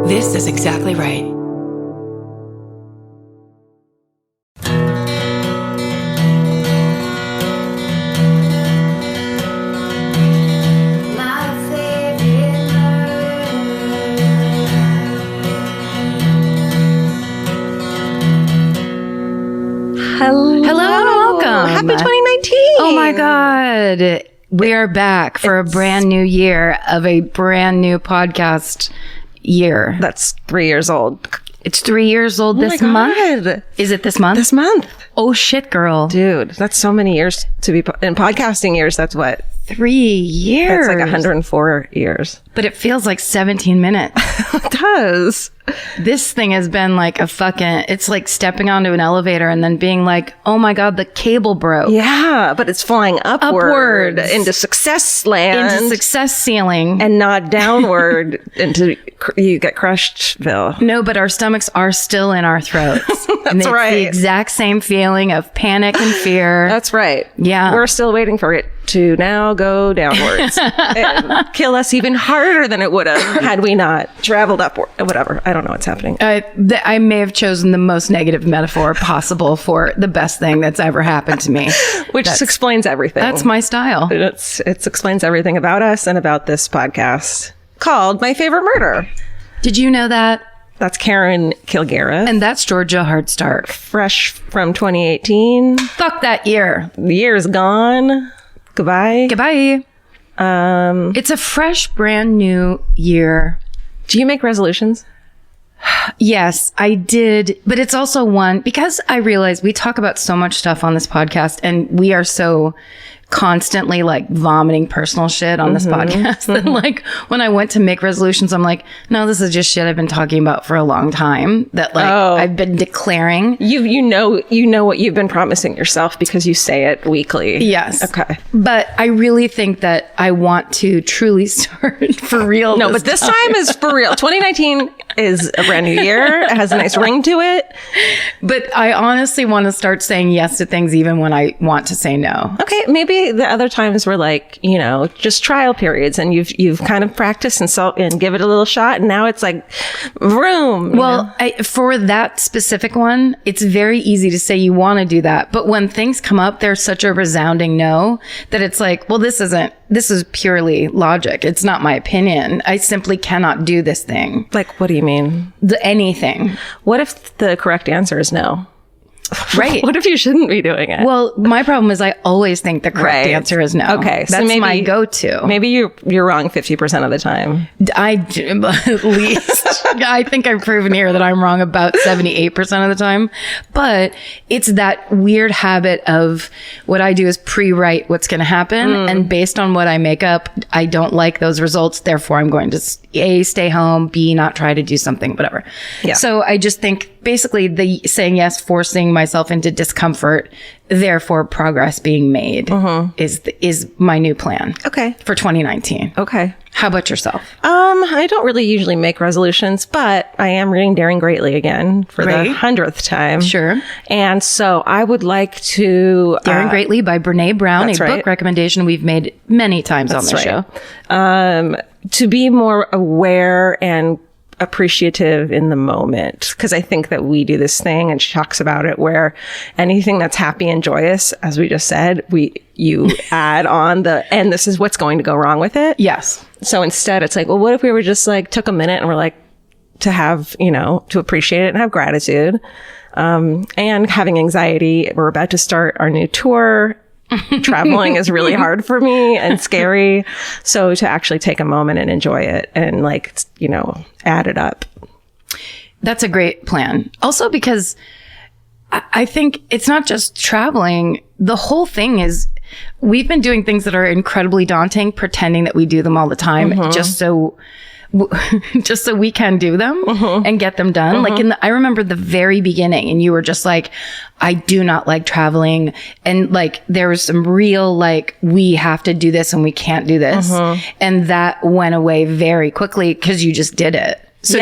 This is exactly right. Hello and welcome. Happy 2019. Oh my God. We are back for a brand new year of a brand new podcast year. That's 3 years old. It's 3 years old this month. Is it this month? This month. Oh shit, girl. Dude, that's so many years to be in podcasting years. That's what? 3 years. That's like 104 years. But it feels like 17 minutes. It does. This thing has been like it's like stepping onto an elevator and then being like, oh my God, the cable broke. Yeah, but it's flying upward into success land. Into success ceiling. And not downward into you get crushed, Bill. No, but our stomachs are still in our throats. That's right. The exact same feeling of panic and fear. That's right. Yeah. We're still waiting for it to now go downwards and kill us even harder than it would have had we not traveled upward. Whatever. I don't know what's happening. I may have chosen the most negative metaphor possible for the best thing that's ever happened to me. Which explains everything. That's my style. It explains everything about us and about this podcast called My Favorite Murder. Did you know that? That's Karen Kilgariff. And that's Georgia Hardstark. Fresh from 2018. Fuck that year. The year is gone. Goodbye. Goodbye. It's a fresh, brand new year. Do you make resolutions? Yes, I did. But it's also one, because I realize we talk about so much stuff on this podcast and we are so constantly like vomiting personal shit on this podcast that like when I went to make resolutions, I'm like, no, this is just shit I've been talking about for a long time that like I've been declaring. You know what you've been promising yourself because you say it weekly. Yes. Okay. But I really think that I want to truly start for real. No, but this time is for real. 2019 is a brand new year. It has a nice ring to it. But I honestly want to start saying yes to things even when I want to say no. Okay, maybe the other times were like, just trial periods and you've kind of practiced and give it a little shot. And now it's like, vroom. Well, for that specific one, it's very easy to say you want to do that. But when things come up, there's such a resounding no that it's like, well, this is purely logic. It's not my opinion. I simply cannot do this thing. Like, what do you mean? Anything. What if the correct answer is no? Right. What if you shouldn't be doing it? Well, my problem is I always think the correct answer is no. Okay. That's maybe my go-to. Maybe you're wrong 50% of the time. At least. I think I've proven here that I'm wrong about 78% of the time. But it's that weird habit of what I do is pre-write what's going to happen. And based on what I make up, I don't like those results. Therefore, I'm going to A, stay home, B, not try to do something, whatever. Yeah. So I just think basically the saying yes, forcing myself into discomfort, therefore progress being made is my new plan. Okay. For 2019. Okay. How about yourself? I don't really usually make resolutions, but I am reading Daring Greatly again for the 100th time. Sure. And so I would like to... Daring Greatly by Brene Brown, book recommendation we've made many times on the show. To be more aware and appreciative in the moment, because I think that we do this thing, and she talks about it, where anything that's happy and joyous, as we just said, you add on and this is what's going to go wrong with it. Yes. So instead it's like, well, what if we were just like took a minute and we're like to have, to appreciate it and have gratitude, and having anxiety. We're about to start our new tour. Traveling is really hard for me and scary. So to actually take a moment and enjoy it and add it up. That's a great plan. Also because I think it's not just traveling. The whole thing is we've been doing things that are incredibly daunting, pretending that we do them all the time, just so we can do them and get them done. Like I remember the very beginning, and you were just like, I do not like traveling. And like, there was some real, like, we have to do this and we can't do this. And that went away very quickly because you just did it. So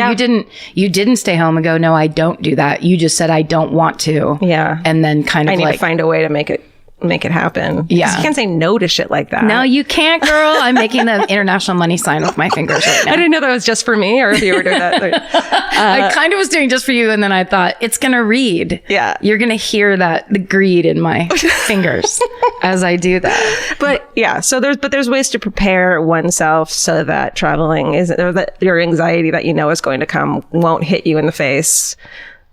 you didn't stay home and go, no, I don't do that. You just said, I don't want to. Yeah. And then kind of I need to find a way to make it make it happen. Yeah. You can't say no to shit like that. No, you can't, girl. I'm making the international money sign with my fingers right now. I didn't know that was just for me or if you were doing that. I kind of was doing just for you. And then I thought, it's going to read. Yeah. You're going to hear the greed in my fingers as I do that. But yeah, so there's ways to prepare oneself so that traveling isn't, or that your anxiety that you know is going to come won't hit you in the face.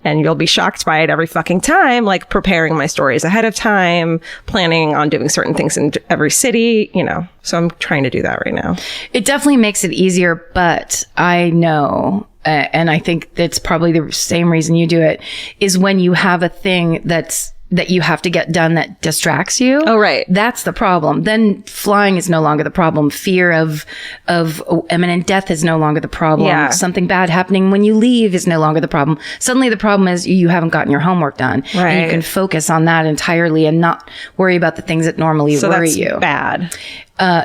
And you'll be shocked by it every fucking time, like preparing my stories ahead of time, planning on doing certain things in every city, you know. So I'm trying to do that right now. It definitely makes it easier, but I know, and I think that's probably the same reason you do it, is when you have a thing that you have to get done that distracts you. Oh, right. That's the problem. Then flying is no longer the problem. Fear of imminent death is no longer the problem. Yeah. Something bad happening when you leave is no longer the problem. Suddenly the problem is you haven't gotten your homework done. Right. And you can focus on that entirely and not worry about the things that normally worry that's you. Bad.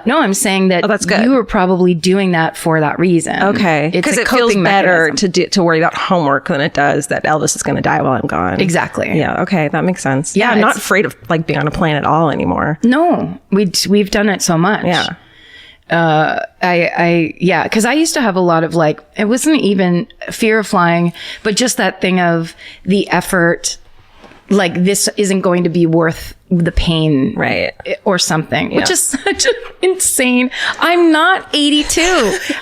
No, I'm saying that that's good. you were probably doing that for that reason. Okay. It's Because a it feels coping better mechanism. to worry about homework than it does that Elvis is going to die while I'm gone. Exactly. Yeah. Okay. That makes sense. Yeah, Yeah. I'm not it's- afraid of like being on a plane at all anymore. No, we've done it so much. Yeah. Because I used to have a lot of like, it wasn't even fear of flying, but just that thing of the effort. Like, this isn't going to be worth the pain. Right. Or something, which is such an insane. I'm not 82.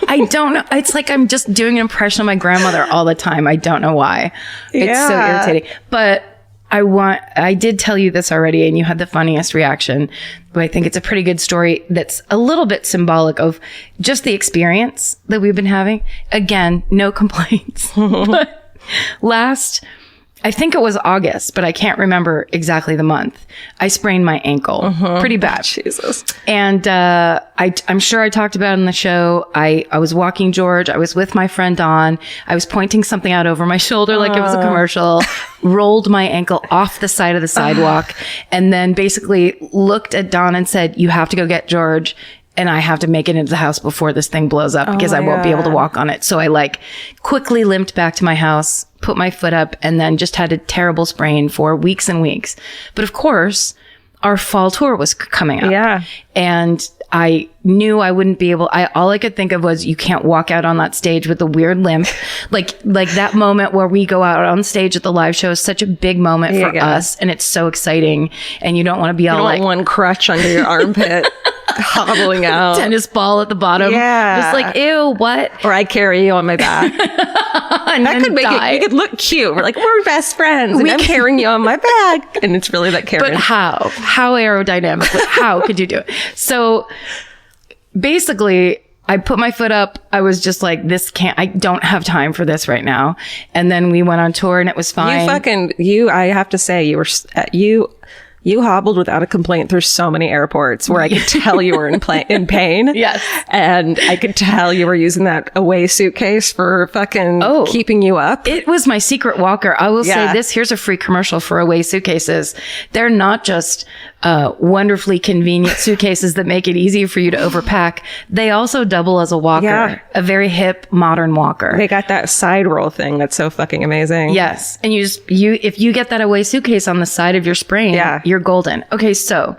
I don't know. It's like I'm just doing an impression of my grandmother all the time. I don't know why. It's so irritating. But I did tell you this already and you had the funniest reaction, but I think it's a pretty good story that's a little bit symbolic of just the experience that we've been having. Again, no complaints. But I think it was August, but I can't remember exactly the month. I sprained my ankle pretty bad. Jesus. And I'm sure I talked about it in the show. I was walking George. I was with my friend Dawn. I was pointing something out over my shoulder like it was a commercial, rolled my ankle off the side of the sidewalk, and then basically looked at Dawn and said, "You have to go get George. And I have to make it into the house before this thing blows up because I won't be able to walk on it." So I like quickly limped back to my house, put my foot up, and then just had a terrible sprain for weeks and weeks. But of course, our fall tour was coming up. Yeah. And I knew I wouldn't be able, all I could think of was you can't walk out on that stage with a weird limp. like that moment where we go out on stage at the live show is such a big moment for us. And it's so exciting. And you don't want to be all like one crutch under your armpit. Hobbling out. Tennis ball at the bottom. Yeah. Just like, ew, what? Or I carry you on my back. And That could make it, you could look cute. We're like, we're best friends. And I'm carrying you on my back. And it's really like carrying. But how? How aerodynamically? How could you do it? So basically, I put my foot up. I was just like, I don't have time for this right now. And then we went on tour and it was fine. I have to say, you hobbled without a complaint through so many airports where I could tell you were in pain. Yes. And I could tell you were using that away suitcase for fucking keeping you up. It was my secret walker. I will say this. Here's a free commercial for away suitcases. They're not just wonderfully convenient suitcases that make it easy for you to overpack. They also double as a walker, a very hip, modern walker. They got that side roll thing that's so fucking amazing. Yes. And if you get that away suitcase on the side of your sprain, you're golden. Okay. So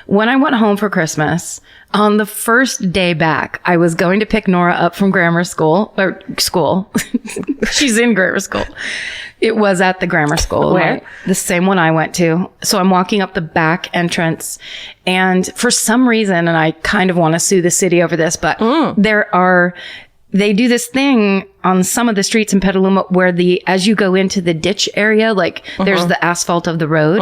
when I went home for Christmas, on the first day back, I was going to pick Nora up from grammar school. She's in grammar school. It was at the grammar school. Where? The same one I went to. So I'm walking up the back entrance, and for some reason, and I kind of want to sue the city over this, but they do this thing on some of the streets in Petaluma where as you go into the ditch area, like there's the asphalt of the road.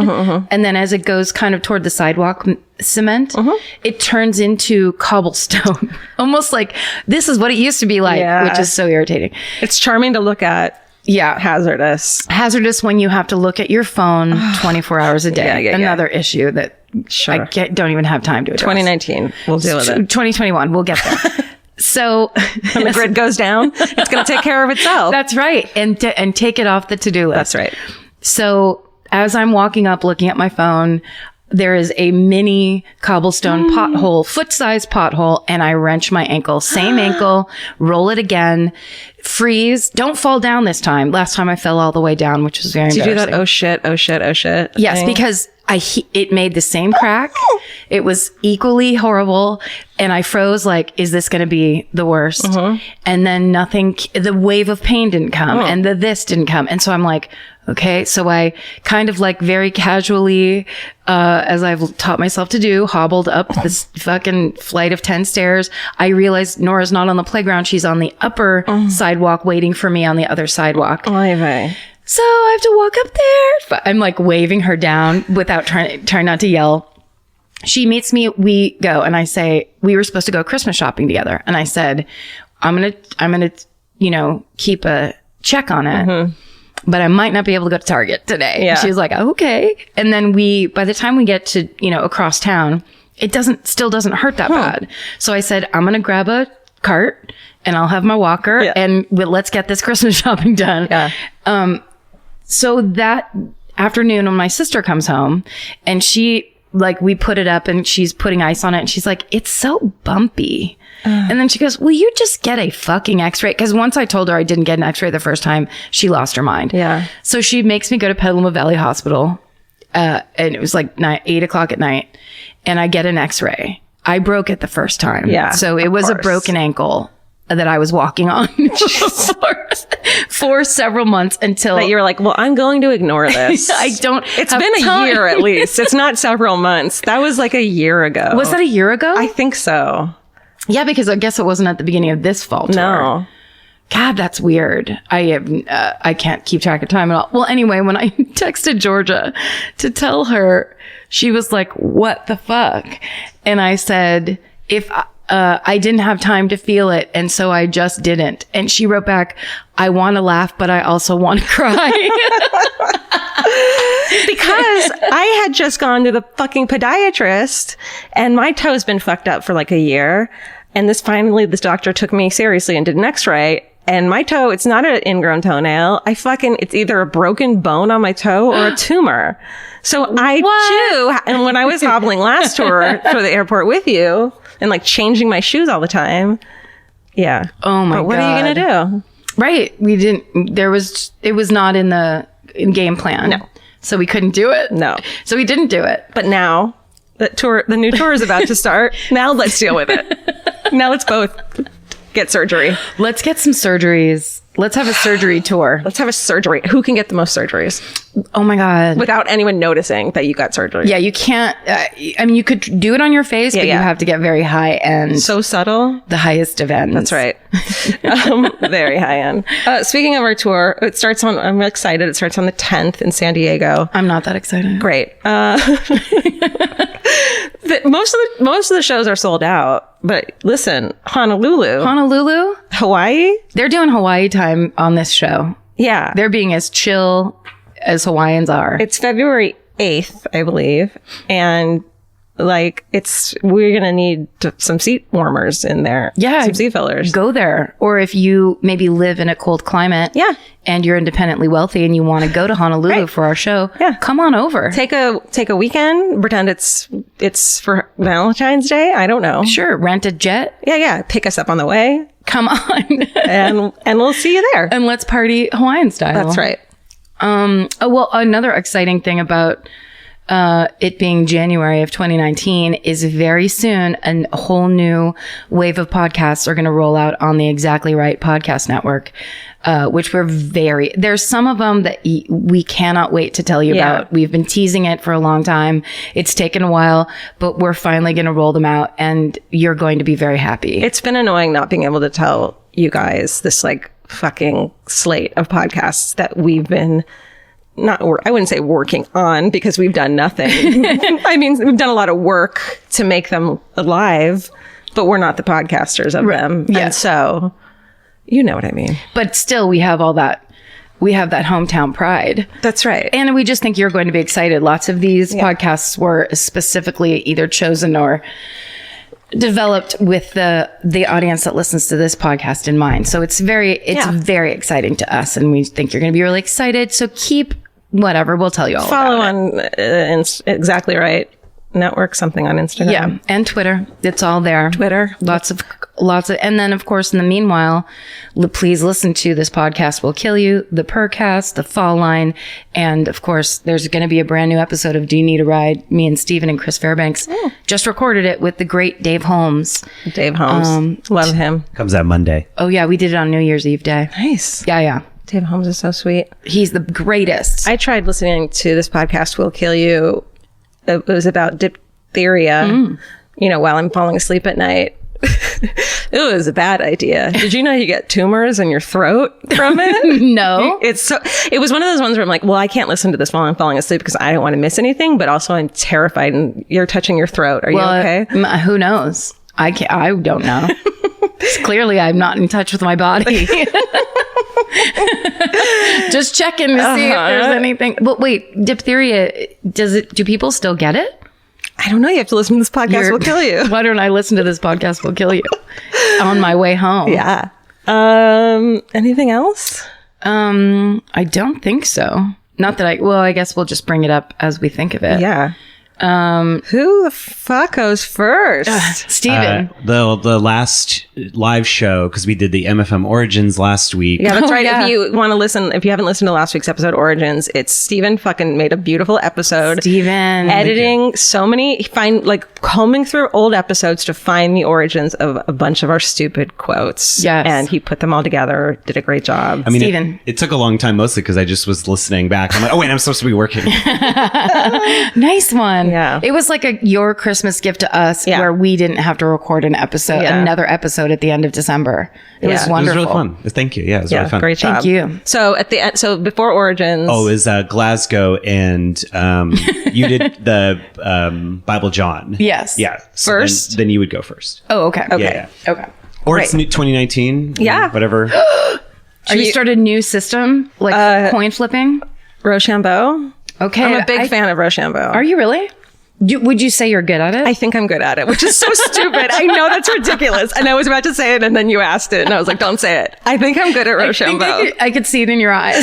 And then as it goes kind of toward the sidewalk cement, it turns into cobblestone. Almost like this is what it used to be like, which is so irritating. It's charming to look at. Yeah. Hazardous when you have to look at your phone 24 hours a day. Another issue that I don't even have time to address. 2019. We'll deal with it. 2021. We'll get there. So when the grid goes down, it's going to take care of itself. That's right. And take it off the to-do list. That's right. So as I'm walking up, looking at my phone, there is a mini cobblestone pothole, foot-sized pothole, and I wrench my ankle. Same ankle, roll it again, freeze, don't fall down this time. Last time I fell all the way down, which was very embarrassing. Did you do that, oh shit Yes, thing? because it made the same crack. It was equally horrible. And I froze like, is this going to be the worst? And then the wave of pain didn't come and this didn't come. And so I'm like, okay. So I kind of like very casually, as I've taught myself to do, hobbled up this fucking flight of 10 stairs. I realized Nora's not on the playground. She's on the upper sidewalk waiting for me on the other sidewalk. So I have to walk up there. But I'm like waving her down without trying not to yell. She meets me. We go, and I say, we were supposed to go Christmas shopping together. And I said, I'm gonna, keep a check on it, but I might not be able to go to Target today. Yeah. She was like, okay. And then by the time we get to, across town, it still doesn't hurt that bad. So I said, I'm gonna grab a cart and I'll have my walker and let's get this Christmas shopping done. Yeah. So that afternoon when my sister comes home and we put it up and she's putting ice on it and she's like, it's so bumpy. And then she goes, will you just get a fucking x-ray? Because once I told her I didn't get an x-ray the first time, she lost her mind. Yeah. So she makes me go to Petaluma Valley Hospital. And it was like 8 o'clock at night. And I get an x-ray. I broke it the first time. Yeah. So it was a broken ankle that I was walking on for several months until that you were like, well, I'm going to ignore this. It's been a year at least. It's not several months. That was like a year ago. Was that a year ago? I think so. Yeah, because I guess it wasn't at the beginning of this fall tour. No. God, that's weird. I can't keep track of time at all. Well, anyway, when I texted Georgia to tell her, she was like, what the fuck? And I said, if I didn't have time to feel it, and so I just didn't. And she wrote back, I want to laugh, but I also want to cry. Because I had just gone to the fucking podiatrist, and my toe's been fucked up for like a year. And this doctor took me seriously and did an x-ray. And my toe, it's not an ingrown toenail. It's either a broken bone on my toe or a tumor. So and when I was hobbling last tour for the airport with you and like changing my shoes all the time. Yeah. Oh my God. But what are you going to do? Right. It was not in the game plan. No. So we couldn't do it. No. So we didn't do it. But now the new tour is about to start. Now let's deal with it. Now let's both get surgery. Let's get some surgeries. Let's have a surgery tour. Let's have a surgery. Who can get the most surgeries? Oh my God. Without anyone noticing that you got surgery. Yeah, you can't. You could do it on your face, but you have to get very high end. So subtle. The highest of ends. That's right. Very high end. Speaking of our tour, I'm excited. It starts on the 10th in San Diego. I'm not that excited. Great. Most of the shows are sold out. But listen, Honolulu, Hawaii. They're doing Hawaii time on this show. Yeah. They're being as chill as Hawaiians are. It's February 8th, I believe. And we're going to need some seat warmers in there. Yeah. Some seat fillers. Go there. Or if you maybe live in a cold climate. Yeah. And you're independently wealthy and you want to go to Honolulu for our show. Yeah. Come on over. Take a weekend. Pretend it's for Valentine's Day. I don't know. Sure. Rent a jet. Yeah. Pick us up on the way. Come on. and we'll see you there. And let's party Hawaiian style. That's right. Another exciting thing about it being January of 2019 is very soon a whole new wave of podcasts are going to roll out on the Exactly Right podcast network, which there's some of them that we cannot wait to tell you about. We've been teasing it for a long time. It's taken a while, but we're finally going to roll them out and you're going to be very happy. It's been annoying not being able to tell you guys this fucking slate of podcasts that we've been I wouldn't say working on because we've done nothing. I mean, we've done a lot of work to make them alive, but we're not the podcasters of them. Yeah. And so, you know what I mean. But still, we have all that. We have that hometown pride. That's right. And we just think you're going to be excited. Lots of these podcasts were specifically either chosen or developed with the audience that listens to this podcast in mind. So it's very very exciting to us, and we think you're going to be really excited. So keep whatever, we'll tell you all follow about it. On Exactly Right Network something on Instagram. Yeah, and Twitter. It's all there. Twitter. Lots of, and then of course, in the meanwhile, please listen to This Podcast Will Kill You, the Purrcast, the Fall Line, and of course, there's going to be a brand new episode of Do You Need a Ride? Me and Steven and Chris Fairbanks just recorded it with the great Dave Holmes. Dave Holmes. Love him. Comes out Monday. Oh yeah, we did it on New Year's Eve day. Nice. Yeah. Dave Holmes is so sweet. He's the greatest. I tried listening to This Podcast Will Kill You. It was about diphtheria, while I'm falling asleep at night. It was a bad idea. Did you know you get tumors in your throat from it? No. It was one of those ones where I'm like, well, I can't listen to this while I'm falling asleep because I don't want to miss anything, but also I'm terrified and you're touching your throat. Are you okay? Who knows? I don't know. Clearly, I'm not in touch with my body. Just checking to see if there's anything. But wait, diphtheria, do people still get it? I don't know. You have to listen to This Podcast Will Kill You. Why don't I listen to This Podcast Will Kill You on my way home? Yeah. Anything else? I don't think so. Not that I guess we'll just bring it up as we think of it. Yeah. Who the fuck goes first? Steven. The last live show, because we did the MFM Origins last week. Yeah, that's right. Yeah. If you want to listen, if you haven't listened to last week's episode, Origins, it's Steven fucking made a beautiful episode. Steven. Editing so many, combing through old episodes to find the origins of a bunch of our stupid quotes. Yes. And he put them all together, did a great job. I mean, Steven. it took a long time, mostly because I just was listening back. I'm like, oh, wait, I'm supposed to be working. Nice one. Yeah. It was like your Christmas gift to us where we didn't have to record another episode at the end of December. It was It wonderful. was really fun. Thank you. Yeah, it was really fun. Great job. Thank you. So at the end, so before Origins. Oh, it was Glasgow, and you did the Bible John. Yes. Yeah. So First? then you would go first. Oh, okay. Yeah. Okay. Or it's 2019. Yeah. Whatever. Should we start a new system, like coin flipping? Rochambeau. Okay. I'm a big fan of Rochambeau. Are you really? Would you say you're good at it? I think I'm good at it, which is so stupid. I know that's ridiculous. And I was about to say it, and then you asked it, and I was like, don't say it. I think I'm good at Rochambeau. I could see it in your eyes.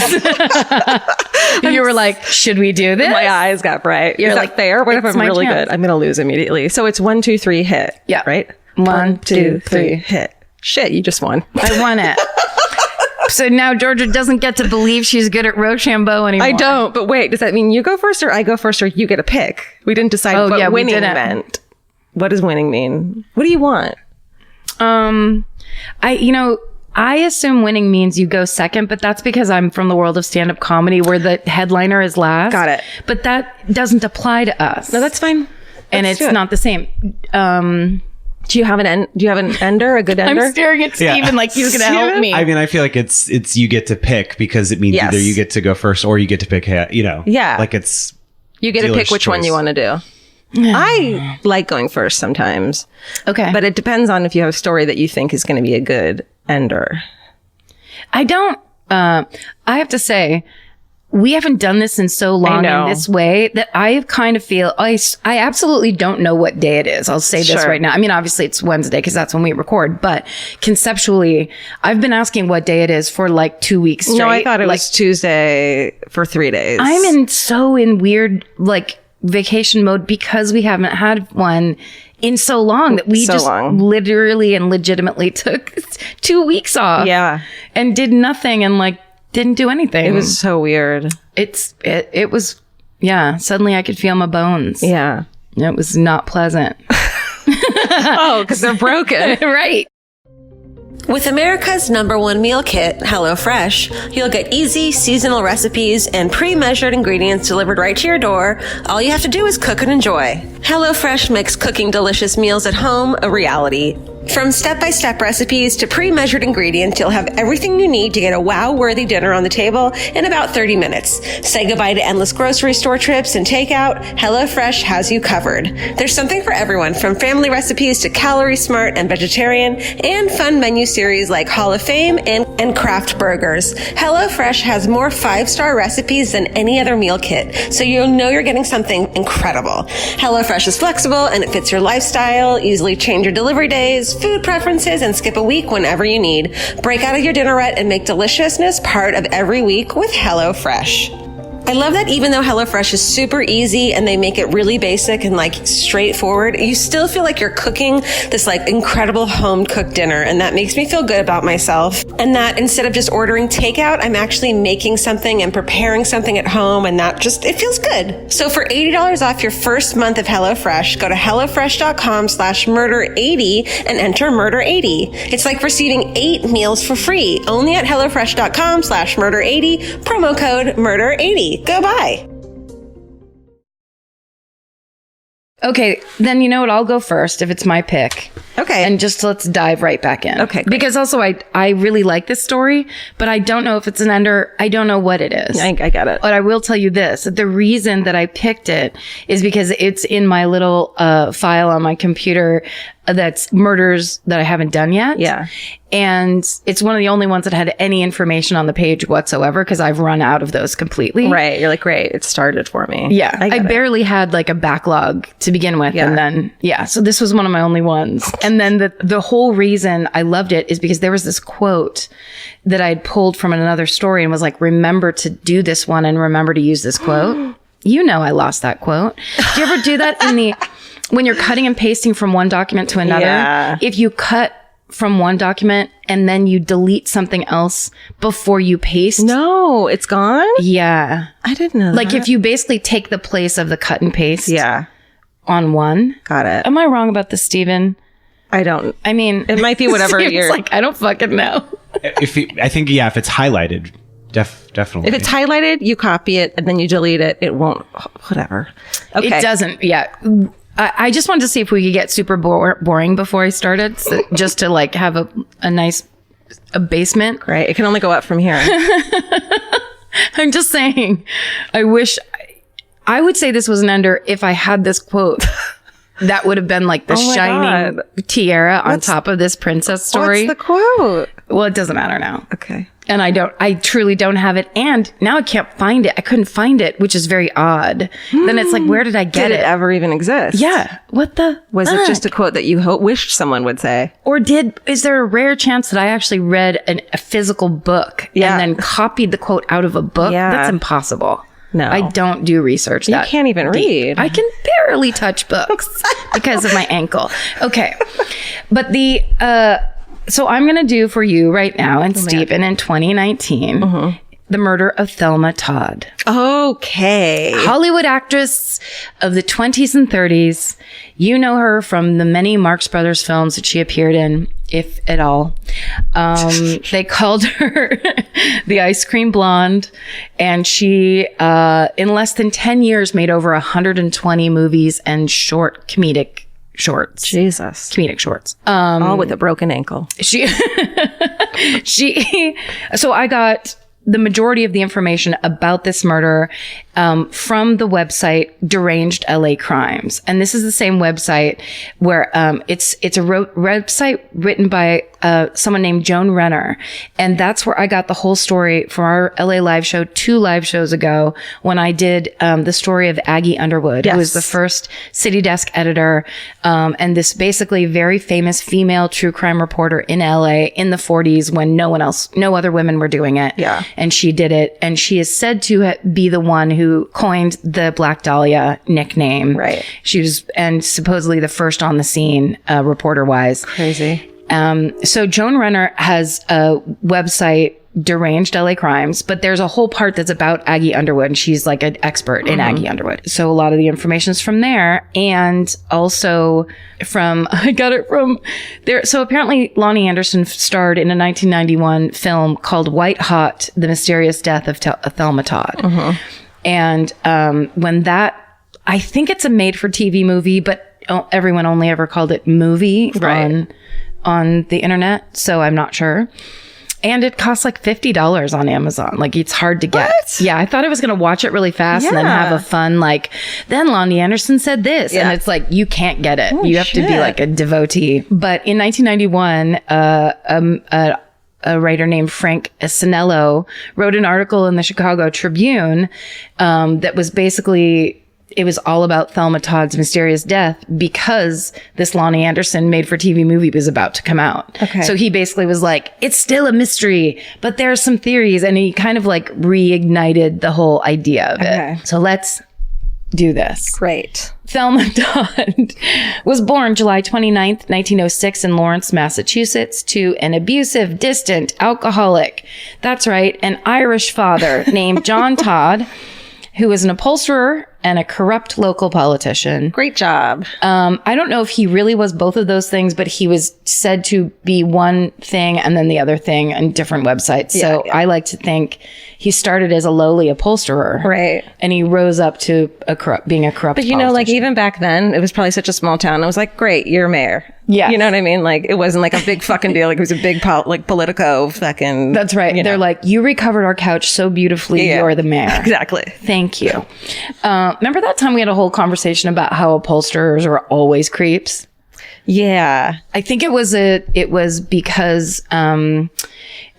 You were like, should we do this? My eyes got bright. You're like, fair? What if it's I'm my really chance. good? I'm going to lose immediately. So it's 1, 2, 3, hit. Yeah. Right? 1, 2, 3. hit. Shit, you just won. I won it. So now Georgia doesn't get to believe she's good at Rochambeau anymore. I don't, but wait, does that mean you go first or I go first or you get a pick? We didn't decide what winning meant. What does winning mean? What do you want? I assume winning means you go second, but that's because I'm from the world of stand-up comedy where the headliner is last. Got it. But that doesn't apply to us. No, that's fine. And it's not the same. Do you have an ender, a good ender? I'm staring at Steven like he's going to help me. I mean, I feel like it's you get to pick because it means either you get to go first or you get to pick, Yeah. like it's You get to dealer's pick which one choice. you want to do. I like going first sometimes. Okay. But it depends on if you have a story that you think is going to be a good ender. I don't, I have to say, we haven't done this in so long in this way that I kind of feel, I absolutely don't know what day it is. I'll say this right now. I mean, obviously it's Wednesday because that's when we record, but conceptually, I've been asking what day it is for like 2 weeks straight. No, I thought it was Tuesday for 3 days. I'm in weird, like, vacation mode because we haven't had one in so long that we literally and legitimately took 2 weeks off. Yeah. And did nothing and like didn't do anything. It was so weird. It was, suddenly I could feel my bones. Yeah. It was not pleasant. Oh, because they're broken. Right. With America's #1 meal kit, HelloFresh, you'll get easy, seasonal recipes and pre-measured ingredients delivered right to your door. All you have to do is cook and enjoy. HelloFresh makes cooking delicious meals at home a reality. From step-by-step recipes to pre-measured ingredients, you'll have everything you need to get a wow-worthy dinner on the table in about 30 minutes. Say goodbye to endless grocery store trips and takeout. HelloFresh has you covered. There's something for everyone, from family recipes to calorie smart and vegetarian, and fun menu series like Hall of Fame and craft burgers. HelloFresh has more 5-star recipes than any other meal kit, so you'll know you're getting something incredible. HelloFresh is flexible and it fits your lifestyle. Easily change your delivery days, food preferences, and skip a week whenever you need. Break out of your dinner rut and make deliciousness part of every week with HelloFresh. I love that even though HelloFresh is super easy and they make it really basic and like straightforward, you still feel like you're cooking this like incredible home cooked dinner. And that makes me feel good about myself. And that instead of just ordering takeout, I'm actually making something and preparing something at home. And that just, it feels good. So for $80 off your first month of HelloFresh, go to HelloFresh.com/murder80 and enter murder80. It's like receiving 8 meals for free only at HelloFresh.com/murder80, promo code murder80. Go buy. Okay, then you know what? I'll go first if it's my pick. Okay. And just let's dive right back in. Okay, great. Because also I really like this story, but I don't know if it's an ender. I don't know what it is. I got it. But I will tell you this. The reason that I picked it is because it's in my little file on my computer that's murders that I haven't done yet. Yeah. And it's one of the only ones that had any information on the page whatsoever because I've run out of those completely. Right. You're like, great. It started for me. Yeah. I got it. barely had like a backlog to begin with. Yeah. And then, so this was one of my only ones. And then the whole reason I loved it is because there was this quote that I had pulled from another story and was like, remember to do this one and remember to use this quote. You know, I lost that quote. Do you ever do that when you're cutting and pasting from one document to another? Yeah. If you cut from one document and then you delete something else before you paste. No, it's gone? Yeah. I didn't know Like that. if you basically take the place of the cut and paste. Yeah. On one. Got it. Am I wrong about this, Steven? I don't. I mean, It might be whatever Steven's you're. like, I don't fucking know. If it's highlighted, definitely. If it's highlighted, you copy it and then you delete it. It won't. Whatever. Okay. It doesn't. Yeah. I just wanted to see if we could get super boring before I started, just to like have a nice basement. Right. It can only go up from here. I'm just saying, I would say this was an ender if I had this quote. That would have been like the Oh my shining God. tiara on top of this princess story. What's the quote? Well, it doesn't matter now. Okay. And I truly don't have it. And now I can't find it. I couldn't find it, which is very odd. Then it's like, where did I get Did it ever even exist? Yeah. What the? Was fuck? it just a quote that you wished someone would say? Or is there a rare chance that I actually read a physical book Yeah. and then copied the quote out of a book? Yeah. That's impossible. No. I don't do research that You can't even deep. read. I can barely touch books because of my ankle. Okay. But so I'm going to do for you right now and Stephen in 2019, the murder of Thelma Todd. Okay. Hollywood actress of the 20s and 30s. You know her from the many Marx Brothers films that she appeared in, if at all. They called her the Ice Cream Blonde, and she, in less than 10 years, made over 120 movies and comedic shorts. Jesus. Comedic shorts. All with a broken ankle. So I got the majority of the information about this murder from the website Deranged LA Crimes. And this is the same website where it's a website written by someone named Joan Renner. And that's where I got the whole story from our LA live show 2 live shows ago when I did the story of Aggie Underwood, who was the first City Desk editor and this basically very famous female true crime reporter in LA in the 40s when no other women were doing it. Yeah. And she did it. And she is said to be the one who coined the Black Dahlia nickname. Right. She was, and supposedly the first on the scene, reporter wise. Crazy. So Joan Renner has a website, Deranged LA Crimes, but there's a whole part that's about Aggie Underwood, and she's like an expert in Aggie Underwood. So a lot of the information is from there, and also I got it from there. So apparently Lonnie Anderson starred in a 1991 film called White Hot: The Mysterious Death of Thelma Todd. And I think it's a made-for-TV movie, but everyone only ever called it movie on the internet, so I'm not sure. And it costs like $50 on Amazon. Like, it's hard to get. What? Yeah, I thought I was going to watch it really fast and then have a fun, like, then Lonnie Anderson said this. Yeah. And it's like, you can't get it. Holy you have to be shit. like a devotee. But in 1991, a writer named Frank Asinello wrote an article in the Chicago Tribune that was basically it was all about Thelma Todd's mysterious death because this Lonnie Anderson made-for-TV movie was about to come out. Okay. So he basically was like, it's still a mystery, but there are some theories. And he kind of like reignited the whole idea of it. Okay. So let's do this. Great. Thelma Todd was born July 29th, 1906 in Lawrence, Massachusetts to an abusive, distant, alcoholic, that's right, an Irish father named John Todd, who was an upholsterer and a corrupt local politician. Great job. I don't know if he really was both of those things, but he was said to be one thing and then the other thing on different websites. So I like to think he started as a lowly upholsterer. Right. And he rose up to being a corrupt But you know, like politician. even back then, it was probably such a small town. It was like, great, you're mayor. Yeah. You know what I mean? Like it wasn't like a big fucking deal. Like it was a big Politico fucking. That's right. you know. They're like, you recovered our couch so beautifully. Yeah. You're the mayor. Exactly. Thank you. Remember that time we had a whole conversation about how upholsterers are always creeps? Yeah. I think it was because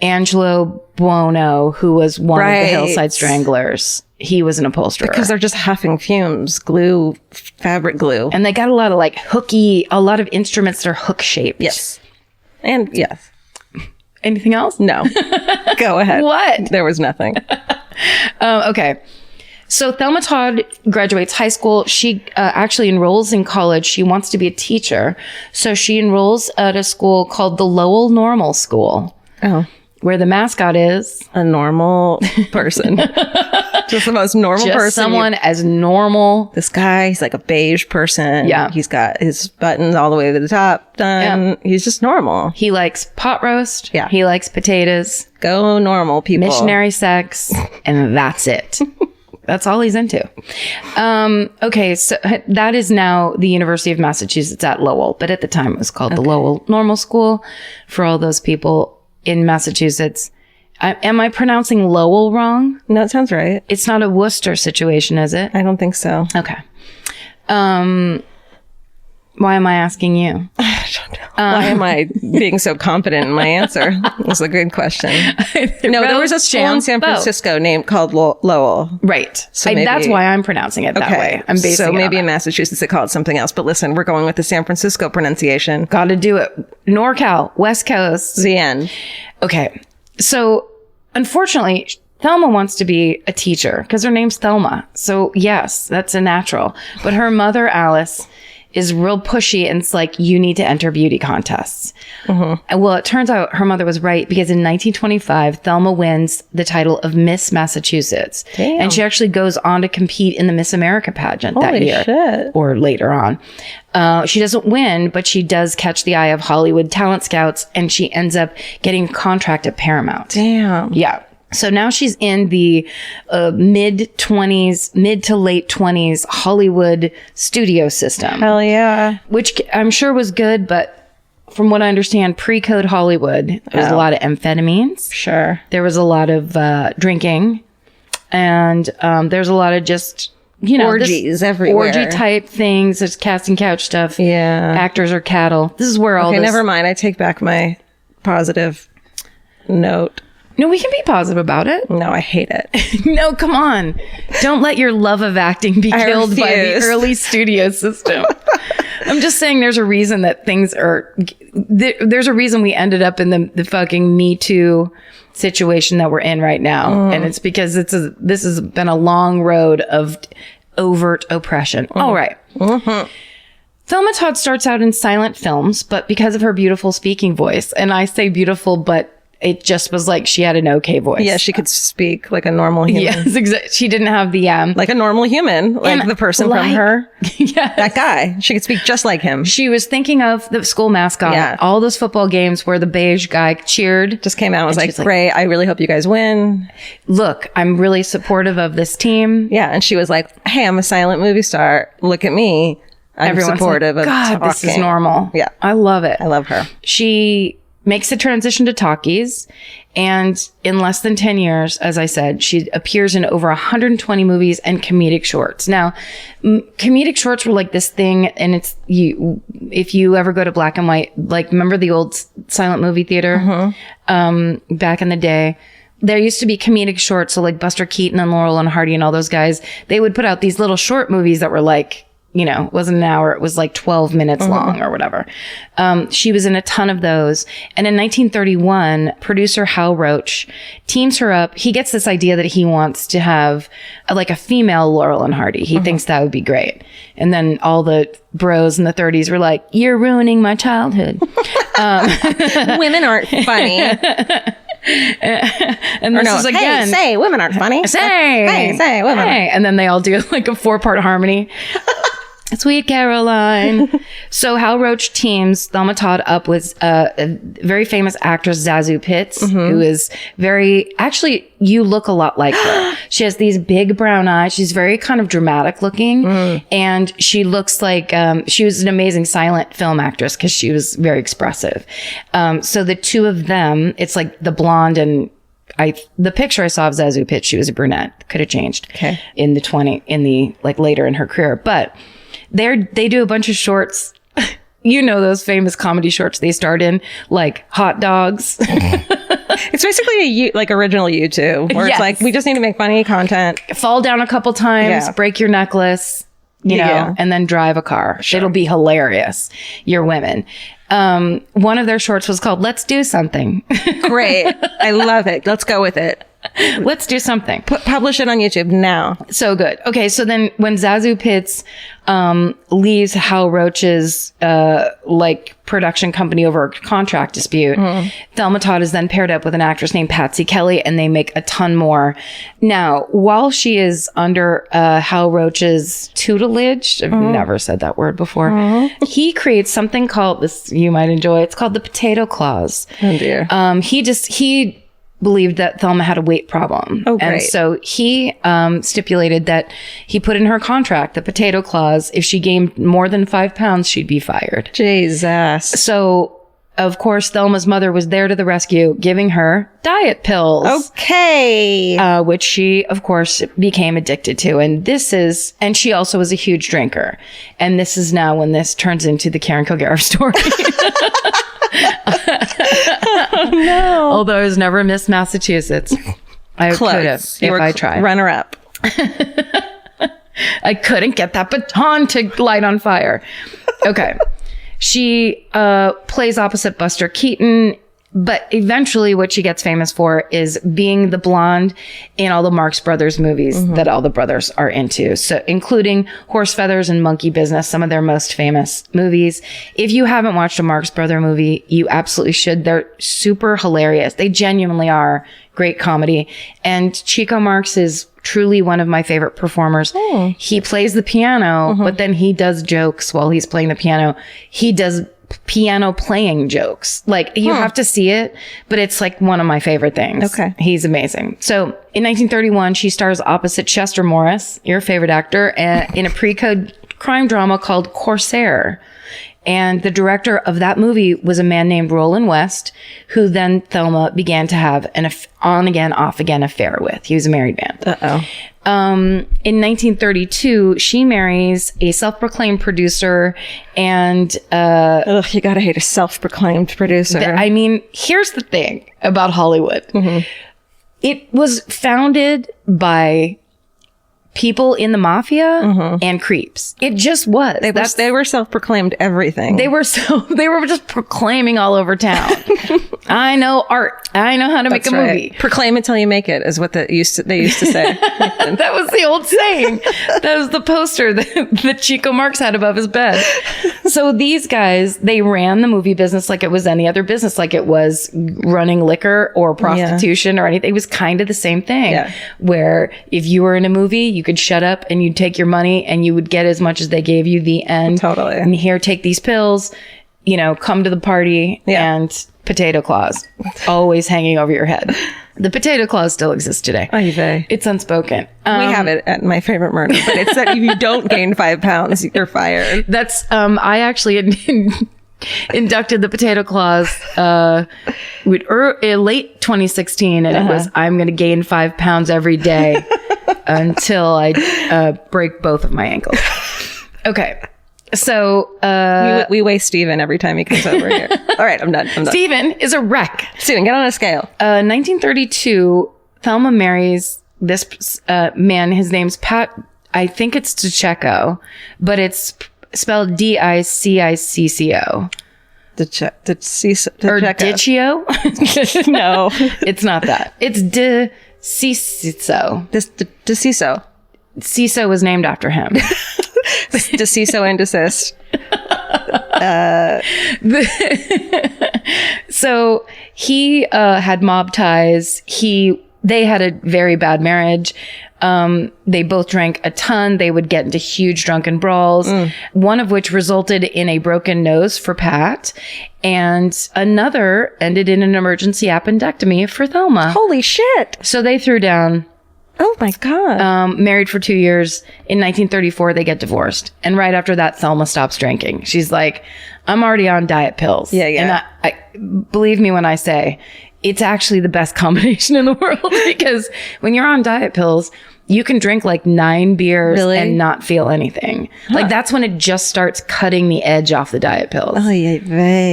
Angelo Buono, who was one of the Right. Hillside Stranglers, he was an upholsterer. Because they're just huffing fumes, glue, fabric glue. And they got a lot of a lot of instruments that are hook shaped. Yes. And yes. Anything else? No. Go ahead. What? There was nothing. Okay. So Thelma Todd graduates high school. She actually enrolls in college. She wants to be a teacher. So she enrolls at a school called the Lowell Normal School, Oh. where the mascot is A normal person. Just the most normal just person. someone as normal. This guy, he's like a beige person. Yeah. He's got his buttons all the way to the top done. Yeah. He's just normal. He likes pot roast. Yeah. He likes potatoes, Go normal people. missionary sex, and that's it. That's all he's into. Okay, so that is now the University of Massachusetts at Lowell, but at the time it was called the Lowell Normal School for all those people in Massachusetts. Am I pronouncing Lowell wrong? No, it sounds right. It's not a Worcester situation, is it? I don't think so. Okay. Why am I asking you? Why am I being so confident in my answer? That's a good question. No, there was a school in San Francisco named called Lowell. Right. So That's maybe- why I'm pronouncing it that way. I'm basing so it maybe on in Massachusetts they call it something else. But listen, we're going with the San Francisco pronunciation. Got to do it. NorCal, West Coast. The end. Okay. So unfortunately, Thelma wants to be a teacher because her name's Thelma. So yes, that's a natural. But her mother, Alice, is real pushy and it's like, you need to enter beauty contests. And well, it turns out her mother was right because in 1925, Thelma wins the title of Miss Massachusetts. Damn. And she actually goes on to compete in the Miss America pageant that Holy year. shit. Or later on. She doesn't win, but she does catch the eye of Hollywood talent scouts and she ends up getting a contract at Paramount. Damn. Yeah. So now she's in the mid to late 20s Hollywood studio system, Hell yeah. which I'm sure was good, but from what I understand, pre-code Hollywood, there was a lot of amphetamines. Sure. There was a lot of drinking, and there's a lot of just, Orgies everywhere. Orgy type things. There's casting couch stuff. Yeah. Actors are cattle. This is where all Okay, this... never mind. I take back my positive note. No, we can be positive about it. No, I hate it. No, come on. Don't let your love of acting be I killed by the refuse. early studio system. I'm just saying there's a reason that things are... There's a reason we ended up in the fucking Me Too situation that we're in right now. And it's because this has been a long road of overt oppression. All right. Thelma Todd starts out in silent films, but because of her beautiful speaking voice, and I say beautiful, but it just was like she had an okay voice. Yeah, she could speak like a normal human. Yes, exactly. She didn't have the Like a normal human. Like And the person like- from her. yes. That guy. She could speak just like him. She was thinking of the school mascot. Yeah. All those football games where the beige guy cheered. Just came out and was like, she's like- great, I really hope you guys win. Look, I'm really supportive of this team. Yeah, and she was like, hey, I'm a silent movie star. Look at me. I'm Everyone's supportive like, of God, talking. this is normal. Yeah. I love it. I love her. She makes the transition to talkies. And in less than 10 years, as I said, she appears in over 120 movies and comedic shorts. Now, comedic shorts were like this thing, and it's if you ever go to black and white, like remember the old silent movie theater back in the day there used to be comedic shorts. So like Buster Keaton and Laurel and Hardy and all those guys, they would put out these little short movies that were like, you know, it wasn't an hour. It was like 12 minutes long or whatever. She was in a ton of those. And in 1931, producer Hal Roach teams her up. He gets this idea that he wants to have like a female Laurel and Hardy. He thinks that would be great. And then all the bros in the 30s were like, you're ruining my childhood. Women aren't funny. And this is again, hey, say women aren't funny. Say women. Hey. And then they all do like a 4-part harmony. Sweet Caroline. So Hal Roach teams Thelma Todd up with a very famous actress, Zazu Pitts, who is actually, you look a lot like her. She has these big brown eyes. She's very kind of dramatic looking. And she looks like, she was an amazing silent film actress because she was very expressive. So the two of them, it's like the blonde and the picture I saw of Zazu Pitts, she was a brunette. Could have changed in the like later in her career. But they do a bunch of shorts. You know, those famous comedy shorts they start in, like hot dogs. It's basically like original YouTube, where it's like, we just need to make funny content. Fall down a couple times, break your necklace, you know, and then drive a car. It'll be hilarious. You're women. One of their shorts was called Let's Do Something. Great. I love it. Let's go with it. Let's do something. Publish it on YouTube now. So good. Okay. So then when Zazu Pitts, leaves Hal Roach's, like production company over a contract dispute, Thelma Todd is then paired up with an actress named Patsy Kelly, and they make a ton more. Now, while she is under, Hal Roach's tutelage, I've never said that word before, he creates something called this, you might enjoy. It's called the potato clause. Oh dear. He believed that Thelma had a weight problem. Oh, great. And so he stipulated that he put in her contract the potato clause. If she gained more than 5 pounds, she'd be fired. Jesus. So, of course, Thelma's mother was there to the rescue, giving her diet pills. Okay. Which she, of course, became addicted to. And she also was a huge drinker. And this is now when this turns into the Karen Kilgariff story. Oh, no. Although I was never Miss Massachusetts. I could have if I tried. Runner up. I couldn't get that baton to light on fire. Okay. She plays opposite Buster Keaton, but eventually what she gets famous for is being the blonde in all the Marx Brothers movies that all the brothers are into. So including Horse Feathers and Monkey Business, some of their most famous movies. If you haven't watched a Marx Brother movie, you absolutely should. They're super hilarious. They genuinely are great comedy. And Chico Marx is truly one of my favorite performers. He plays the piano, but then he does jokes while he's playing the piano. He does piano playing jokes. Like, you have to see it, but it's like one of my favorite things. Okay. He's amazing. So in 1931, she stars opposite Chester Morris, your favorite actor, in a pre-code crime drama called Corsair. And the director of that movie was a man named Roland West, who then Thelma began to have an on-again, off-again affair with. He was a married man. In 1932, she marries a self-proclaimed producer and... you gotta hate a self-proclaimed producer. I mean, here's the thing about Hollywood. It was founded by people in the mafia and creeps. It just was. They were self-proclaimed everything. They were just proclaiming all over town. I know art. I know how to make a movie. Proclaim it till you make it is what they used to say. That was the old saying. That was the poster that Chico Marx had above his bed. So these guys, they ran the movie business like it was any other business, like it was running liquor or prostitution or anything. It was kind of the same thing, where if you were in a movie, you could shut up and you'd take your money and you would get as much as they gave you, the end. Totally. And here, take these pills, come to the party, and potato clause always hanging over your head. The potato clause still exists today. Oy vey. It's unspoken. We have it at My Favorite Murder, but it's that if you don't gain 5 pounds, you're fired. That's, I actually inducted the potato clause in late 2016, and it was, I'm going to gain 5 pounds every day until I break both of my ankles. Okay. So we waste Steven every time he comes over here. All right, I'm done. Steven is a wreck. Steven, get on a scale. 1932, Thelma marries this man. His name's Pat. I think it's DiCicco, but it's spelled Dicicco. Or Diccio? No, it's not that. It's DeCicco. DeCicco. Ciso was named after him. DeCicco and desist. So he had mob ties. They had a very bad marriage. They both drank a ton. They would get into huge drunken brawls, one of which resulted in a broken nose for Pat, and another ended in an emergency appendectomy for Thelma. Holy shit. So they threw down. Oh my God. Married for 2 years. In 1934, they get divorced. And right after that, Thelma stops drinking. She's like, I'm already on diet pills. Yeah. And I believe me when I say it's actually the best combination in the world, because when you're on diet pills, you can drink like 9 beers and not feel anything. Like that's when it just starts cutting the edge off the diet pills. Oh, yeah.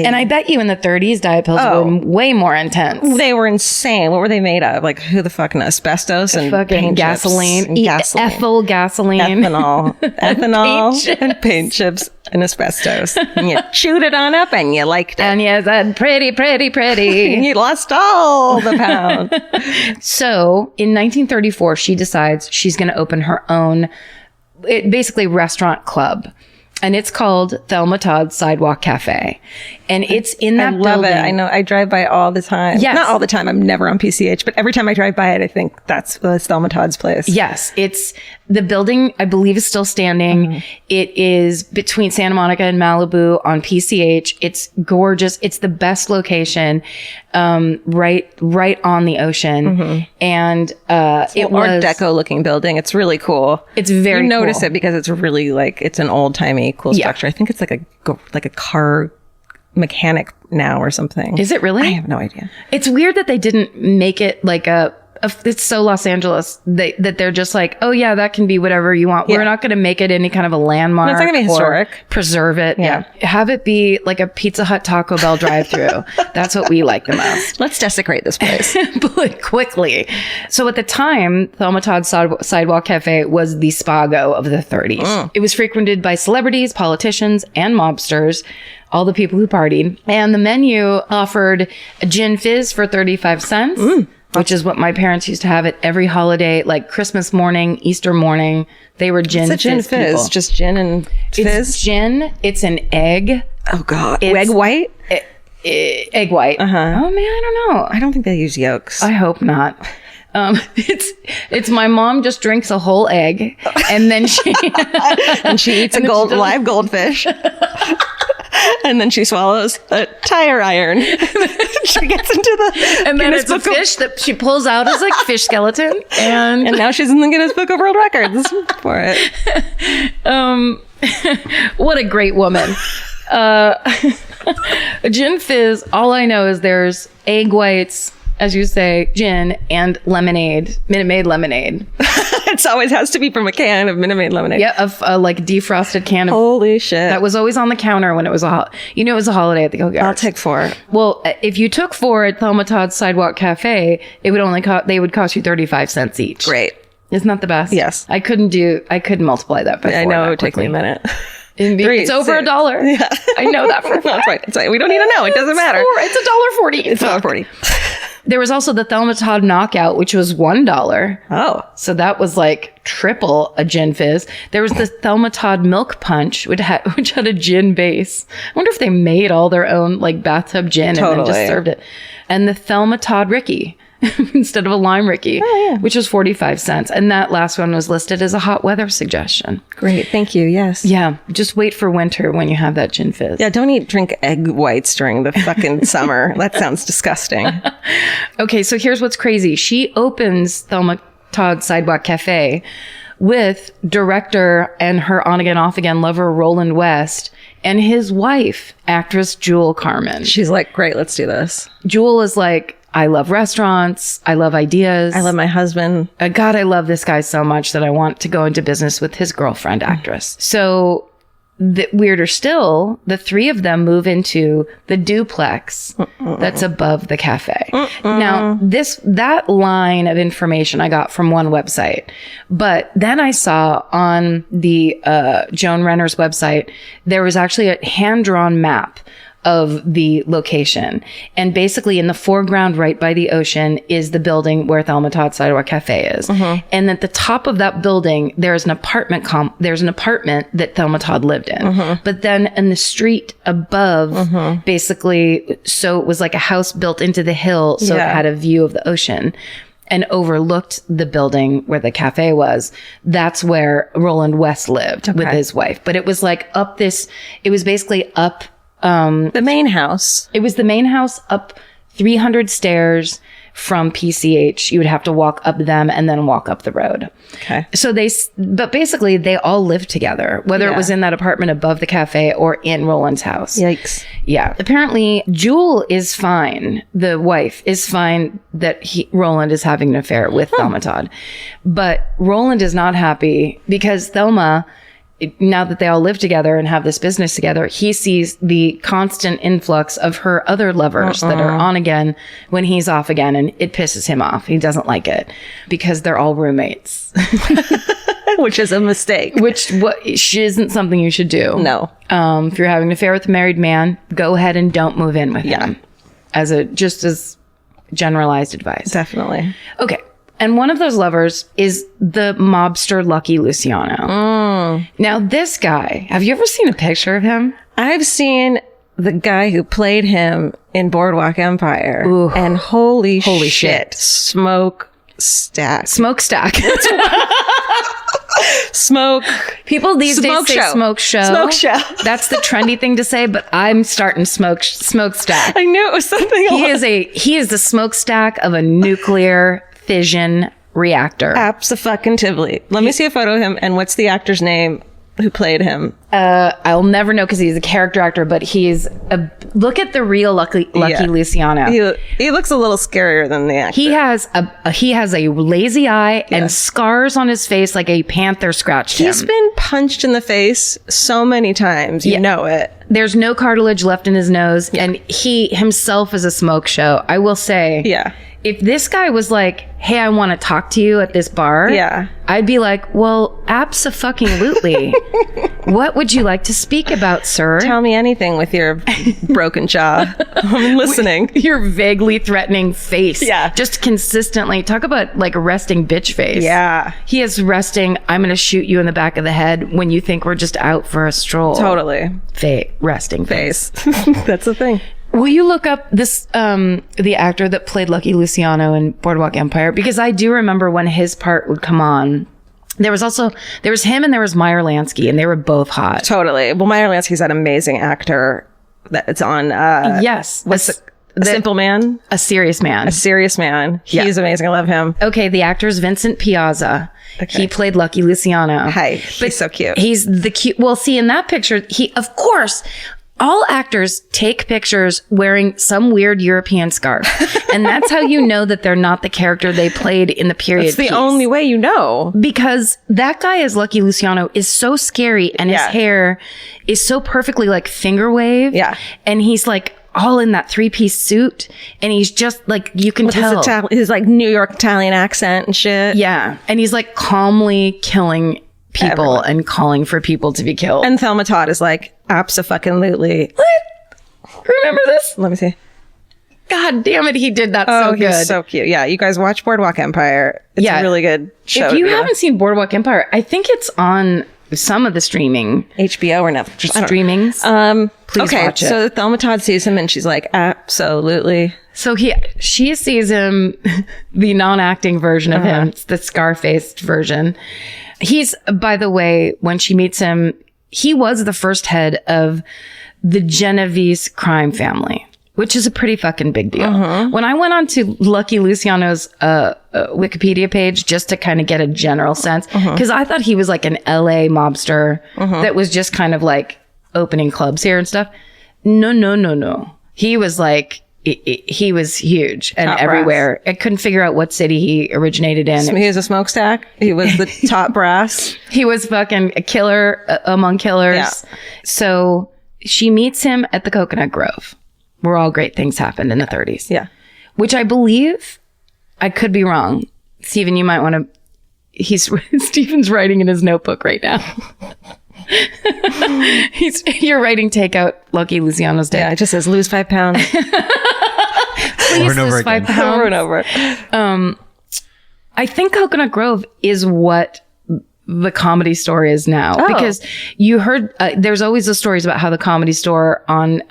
And I bet you in the 30s, diet pills were way more intense. They were insane. What were they made of? Like, who the fuck knows? Asbestos and fucking paint gasoline. chips. Ethyl gasoline. Ethanol and paint chips and asbestos. And you chewed it on up and you liked it. And you said, pretty. And you lost all the pound. So in 1934, she decides she's going to open her own, basically restaurant club. And it's called Thelma Todd Sidewalk Cafe. And it's in that building. I love it. I know. I drive by all the time. Yes. Not all the time. I'm never on PCH. But every time I drive by it, I think that's Thelma Todd's place. Yes. It's the building, I believe, is still standing. Mm-hmm. It is between Santa Monica and Malibu on PCH. It's gorgeous. It's the best location, right on the ocean. Mm-hmm. And it's it was Art Deco looking building. It's really cool. It's very You notice cool. it because it's really like, it's an old timey cool structure. I think it's like a car mechanic now or something. Is it really? I have no idea. It's weird that they didn't make it like it's so Los Angeles that they're just like, oh yeah, that can be whatever you want. Yeah. We're not going to make it any kind of a landmark. It's not going to be historic. Preserve it. Yeah. Have it be like a Pizza Hut Taco Bell drive-through. That's what we like the most. Let's desecrate this place. But quickly. So at the time, Thelma Todd Sidewalk Cafe was the Spago of the 30s. It was frequented by celebrities, politicians, and mobsters. All the people who partied. And the menu offered a gin fizz for 35 cents, which is what my parents used to have at every holiday, like Christmas morning, Easter morning. They were gin What's a gin fizz? People. Just gin and fizz? It's gin. It's an egg. Oh, God. Egg white? Egg white. Uh-huh. Oh, man, I don't know. I don't think they use yolks. I hope not. It's my mom just drinks a whole egg and then she eats a live goldfish. And then she swallows a tire iron. She gets into the and then Guinness it's a Book fish that she pulls out as like fish skeleton, and now she's in the Guinness Book of World Records for it. What a great woman. Gin fizz. All I know is there's egg whites, as you say, gin, and lemonade, Minute Maid lemonade. It always has to be from a can of Minute Maid lemonade. Yeah, of like defrosted can of. Holy shit! That was always on the counter when it was it was a holiday at the Kilgariff. I'll take 4. Well, if you took 4 at Thelma Todd's Sidewalk Cafe, it would only they would cost you 35 cents each. Great. Isn't that the best? Yes. I couldn't multiply that by 4. I know it would take me a minute. It's over $1. Yeah. I know that for a fact. That's right. We don't need to know. It doesn't matter. It's $1.40. It's $1.40. There was also the Thelma Todd Knockout, which was $1. Oh. So that was like triple a gin fizz. There was the Thelma Todd Milk Punch, which had a gin base. I wonder if they made all their own like bathtub gin and then just served it. And the Thelma Todd Ricky instead of a lime Ricky, which was 45 cents. And that last one was listed as a hot weather suggestion. Great. Thank you. Yes. Yeah. Just wait for winter when you have that gin fizz. Yeah. Don't drink egg whites during the fucking summer. That sounds disgusting. Okay. So here's what's crazy. She opens Thelma Todd Sidewalk Cafe with director and her on again, off again lover, Roland West, and his wife, actress Jewel Carmen. She's like, great, let's do this. Jewel is like, I love restaurants. I love ideas. I love my husband. God, I love this guy so much that I want to go into business with his girlfriend, actress. So weirder still, the three of them move into the duplex that's above the cafe. Now, that line of information I got from one website, but then I saw on the Joan Renner's website, there was actually a hand-drawn map of the location. And basically in the foreground right by the ocean is the building where Thelma Todd Sidewalk Cafe is. And at the top of that building, there's an apartment that Thelma Todd lived in. But then in the street above, basically, so it was like a house built into the hill, so it had a view of the ocean and overlooked the building where the cafe was. That's where Roland West lived with his wife. But it was like it was basically up the main house. It was the main house up 300 stairs from PCH. You would have to walk up them and then walk up the road. Okay. So but basically they all lived together, whether it was in that apartment above the cafe or in Roland's house. Yikes. Yeah. Apparently Jewel is fine. The wife is fine that Roland is having an affair with Thelma Todd. But Roland is not happy because Thelma, now that they all live together and have this business together, he sees the constant influx of her other lovers that are on again when he's off again, and it pisses him off. He doesn't like it because they're all roommates. Which is a mistake. Which isn't something you should do. No. If you're having an affair with a married man, go ahead and don't move in with him. Just as generalized advice. Definitely. Okay. And one of those lovers is the mobster Lucky Luciano. Now, this guy, have you ever seen a picture of him? I've seen the guy who played him in Boardwalk Empire. Ooh. And holy shit. Smokestack. Smokestack. Smoke. People these days say smoke show. Smoke show. That's the trendy thing to say, but I'm starting smokestack. I knew it was something else. He is the smokestack of a nuclear fission reactor. Abso-fucking-tively. Let me see a photo of him. And what's the actor's name who played him? I'll never know because he's a character actor, but look at the real Lucky Luciano. He looks a little scarier than the actor. He has a lazy eye and scars on his face like a panther scratched him. He's been punched in the face so many times. You know it. There's no cartilage left in his nose, and he himself is a smoke show. I will say. Yeah. If this guy was like, hey, I want to talk to you at this bar, I'd be like, well, abso-fucking-lutely. What would you like to speak about, sir? Tell me anything with your broken jaw. I'm listening. Your vaguely threatening face. Yeah. Just consistently. Talk about like a resting bitch face. Yeah. He is resting, I'm going to shoot you in the back of the head when you think we're just out for a stroll. Totally. Resting face. That's the thing. Will you look up this, the actor that played Lucky Luciano in Boardwalk Empire? Because I do remember when his part would come on. There was him and there was Meyer Lansky, and they were both hot. Totally. Well, Meyer Lansky's that amazing actor that's on, yes. What's a Simple Man? A Serious Man. A Serious Man. He's amazing. I love him. Okay. The actor's Vincent Piazza. Okay. He played Lucky Luciano. Hi. He's so cute. He's the cute. Well, see, in that picture, of course, all actors take pictures wearing some weird European scarf. And that's how you know that they're not the character they played in the period piece. That's the only way you know. Because that guy as Lucky Luciano is so scary, and his hair is so perfectly like finger wave. Yeah. And he's like all in that 3-piece suit. And he's just like, you can tell. His like New York Italian accent and shit. Yeah. And he's like calmly killing people and calling for people to be killed. And Thelma Todd is like, abso-fucking-lutely. What? Remember this? Let me see. God damn it, he did that so good. He's so cute. Yeah, you guys watch Boardwalk Empire. It's a really good show. If you haven't seen Boardwalk Empire, I think it's on some of the streaming. HBO or Netflix. Streamings. Please watch it. So Thelma Todd sees him and she's like, absolutely. So she sees him, the non-acting version of him, the scar-faced version. He's, by the way, when she meets him, he was the first head of the Genovese crime family, which is a pretty fucking big deal. When I went on to Lucky Luciano's Wikipedia page just to kind of get a general sense, because I thought he was like an LA mobster that was just kind of like opening clubs here and stuff. No. He was like he was huge and Top everywhere. I couldn't figure out what city he originated in. He was a smokestack. He was the top brass. He was fucking a killer among killers. Yeah. So she meets him at the Coconut Grove, where all great things happened in the 30s. Yeah. Which I believe, I could be wrong. Stephen, you might want to, Stephen's writing in his notebook right now. You're writing takeout Lucky Luciano's Day. Yeah, it just says lose 5 pounds. Please and over lose 5 again. pounds. Over and over. I think Coconut Grove is what the Comedy Store is now, because you heard there's always the stories about how the Comedy Store on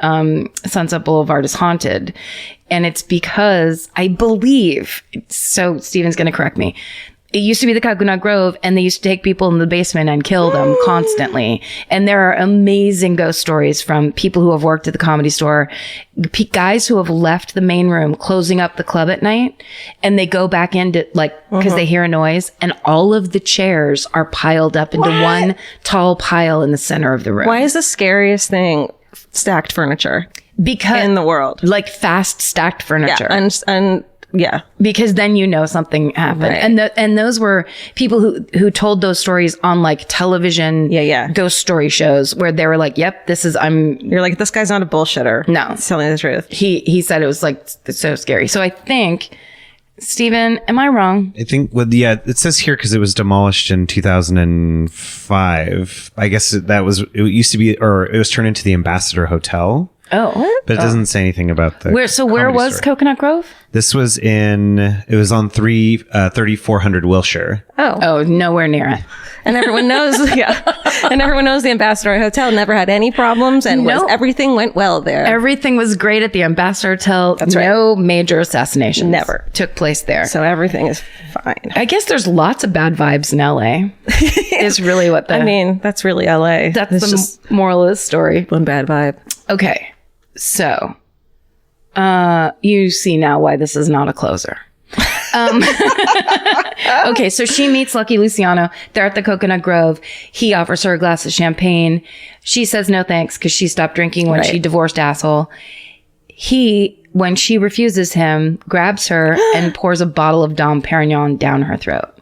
Sunset Boulevard is haunted, and it's because I believe, so Steven's going to correct me, it used to be the Coconut Grove, and they used to take people in the basement and kill them constantly. And there are amazing ghost stories from people who have worked at the Comedy Store, guys who have left the main room, closing up the club at night, and they go back into, like, because they hear a noise, and all of the chairs are piled up into one tall pile in the center of the room. Why is the scariest thing stacked furniture Because in the world? like fast stacked furniture. Yeah. Yeah. Because then you know something happened. Right. And those were people who told those stories on like television ghost story shows where they were like, yep, You're like, this guy's not a bullshitter. No. He's telling the truth. He said it was like so scary. So I think, Stephen, am I wrong? I think, it says here because it was demolished in 2005. I guess it used to be, or it was turned into the Ambassador Hotel. Oh. But it doesn't say anything about the Where Comedy was Store. Coconut Grove? This was it was on 3400 Wilshire. Oh, nowhere near it. And everyone knows, And everyone knows the Ambassador Hotel never had any problems, and everything went well there. Everything was great at the Ambassador Hotel. That's right. No major assassinations Never took place there. So everything is fine. I guess there's lots of bad vibes in LA. Is really what I mean, that's really LA. that's It's the just moral of this story. one bad vibe. Okay. So, you see now why this is not a closer. Okay, so she meets Lucky Luciano. They're at the Coconut Grove. He offers her a glass of champagne. She says no thanks because she stopped drinking when she divorced asshole. He, when she refuses him, grabs her and pours a bottle of Dom Perignon down her throat.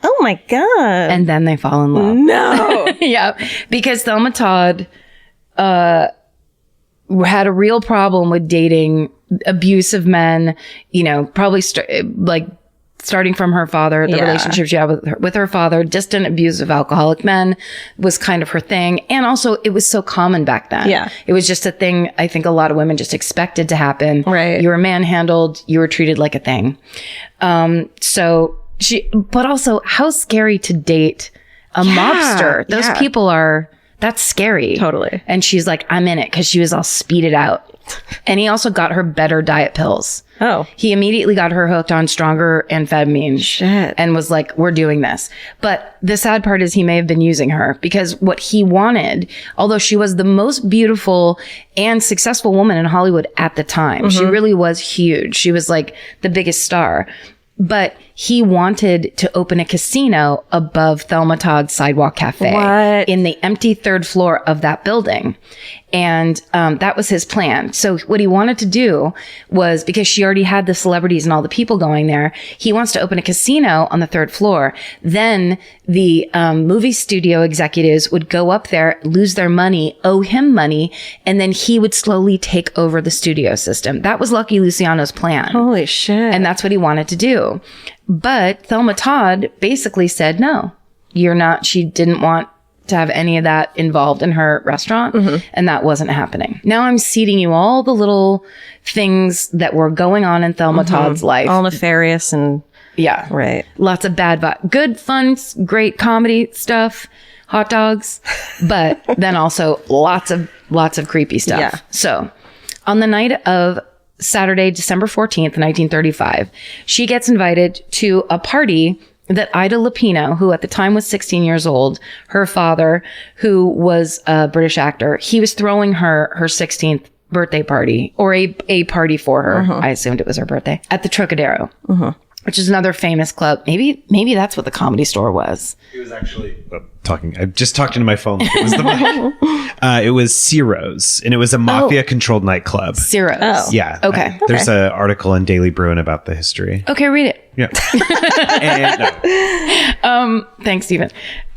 Oh my God. And then they fall in love. No. Yeah, because Thelma Todd had a real problem with dating abusive men, probably starting from her father, the relationship she had with her father, distant abusive alcoholic men was kind of her thing. And also it was so common back then. Yeah. It was just a thing I think a lot of women just expected to happen. Right. You were manhandled, you were treated like a thing. But also how scary to date a mobster. Those people that's scary. Totally. And she's like, I'm in it, because she was all speeded out. And he also got her better diet pills. Oh. He immediately got her hooked on stronger amphetamine. Shit. And was like, we're doing this. But the sad part is he may have been using her, because what he wanted, although she was the most beautiful and successful woman in Hollywood at the time, she really was huge. She was like the biggest star. But he wanted to open a casino above Thelma Todd's Sidewalk Cafe in the empty third floor of that building. And that was his plan. So what he wanted to do was, because she already had the celebrities and all the people going there, he wants to open a casino on the third floor. Then the movie studio executives would go up there, lose their money, owe him money, and then he would slowly take over the studio system. That was Lucky Luciano's plan. Holy shit. And that's what he wanted to do. But Thelma Todd basically said, no, you're not. She didn't want to have any of that involved in her restaurant. And that wasn't happening. Now I'm seeding you all the little things that were going on in Thelma Todd's life. All nefarious and... Yeah. Right. Lots of bad vibe. Good, fun, great comedy stuff. Hot dogs. But then also lots of creepy stuff. Yeah. So on the night of Saturday, December 14th, 1935, she gets invited to a party that Ida Lupino, who at the time was 16 years old, her father, who was a British actor, he was throwing her 16th birthday party, or a party for her. I assumed it was her birthday, at the Trocadero. which is another famous club. Maybe that's what the Comedy Store was. It was actually I just talked into my phone. Like it was the mic. It was Ciro's, and it was a mafia-controlled nightclub. Ciro's. Oh. Yeah. Okay. There's an article in Daily Bruin about the history. Okay, read it. Yeah. And, no. Thanks, Stephen.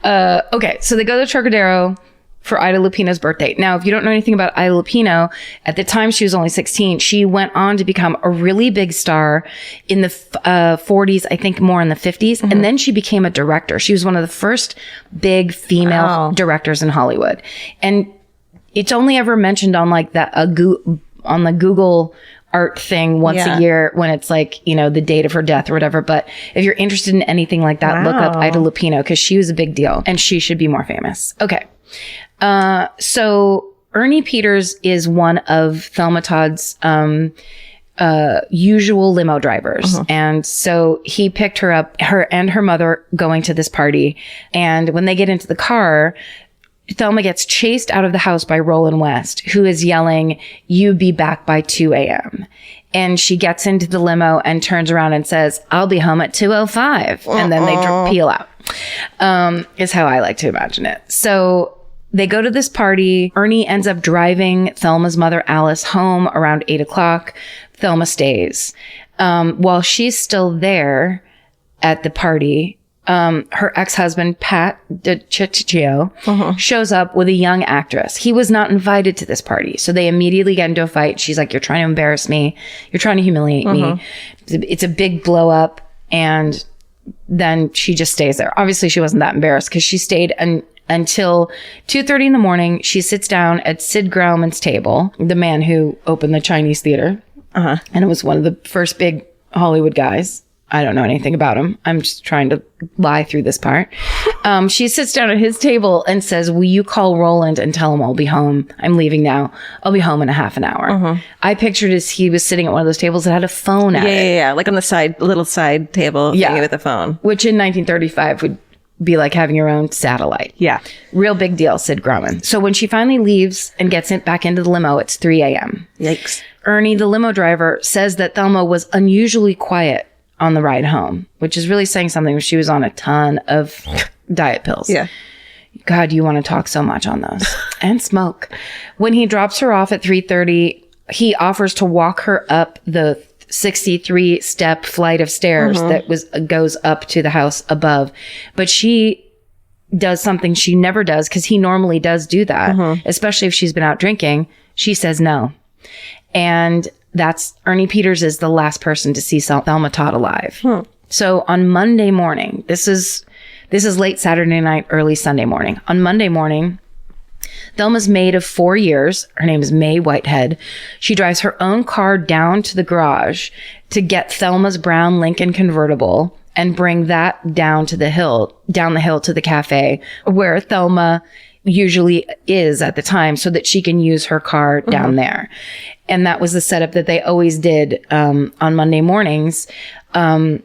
Okay, so they go to Trocadero for Ida Lupino's birthday. Now, if you don't know anything about Ida Lupino, at the time she was only 16. She went on to become a really big star in the 40s, I think more in the 50s. And then she became a director. She was one of the first big female directors in Hollywood. And it's only ever mentioned on like on the Google art thing once a year when it's like, the date of her death or whatever. But if you're interested in anything like that, look up Ida Lupino because she was a big deal and she should be more famous. Okay. So Ernie Peters is one of Thelma Todd's usual limo drivers. And so he picked her up, her and her mother going to this party. And when they get into the car, Thelma gets chased out of the house by Roland West, who is yelling, "You be back by 2 a.m. And she gets into the limo and turns around and says, "I'll be home at 2:05. And then they peel out. Is how I like to imagine it. So they go to this party. Ernie ends up driving Thelma's mother, Alice, home around 8 o'clock. Thelma stays. While she's still there at the party, her ex-husband, Pat DiCiccio, shows up with a young actress. He was not invited to this party. So they immediately get into a fight. She's like, "You're trying to embarrass me. You're trying to humiliate me." It's a big blow up. And then she just stays there. Obviously, she wasn't that embarrassed because she stayed until 2:30 in the morning. She sits down at Sid Grauman's table, the man who opened the Chinese theater. And it was one of the first big Hollywood guys. I don't know anything about him. I'm just trying to lie through this part. She sits down at his table and says, "Will you call Roland and tell him I'll be home? I'm leaving now. I'll be home in a half an hour." I pictured as he was sitting at one of those tables that had a phone at it. Yeah. Like on the little side table thingy with a phone. Which in 1935 would be like having your own satellite. Yeah. Real big deal, Sid Grauman. So when she finally leaves and gets back into the limo, it's 3 a.m. Yikes. Ernie, the limo driver, says that Thelma was unusually quiet on the ride home, which is really saying something when she was on a ton of diet pills. Yeah. God, you want to talk so much on those. And smoke. When he drops her off at 3:30, he offers to walk her up the 63-step flight of stairs that goes up to the house above. But she does something she never does because he normally does do that, especially if she's been out drinking. She says no. And that's Ernie Peters is the last person to see Thelma Todd alive. So on Monday morning, this is late Saturday night, early Sunday morning. On Monday morning, Thelma's maid of 4 years, her name is May Whitehead. She drives her own car down to the garage to get Thelma's brown Lincoln convertible and bring that down the hill to the cafe where Thelma usually is at the time so that she can use her car down there. And that was the setup that they always did on Monday mornings. And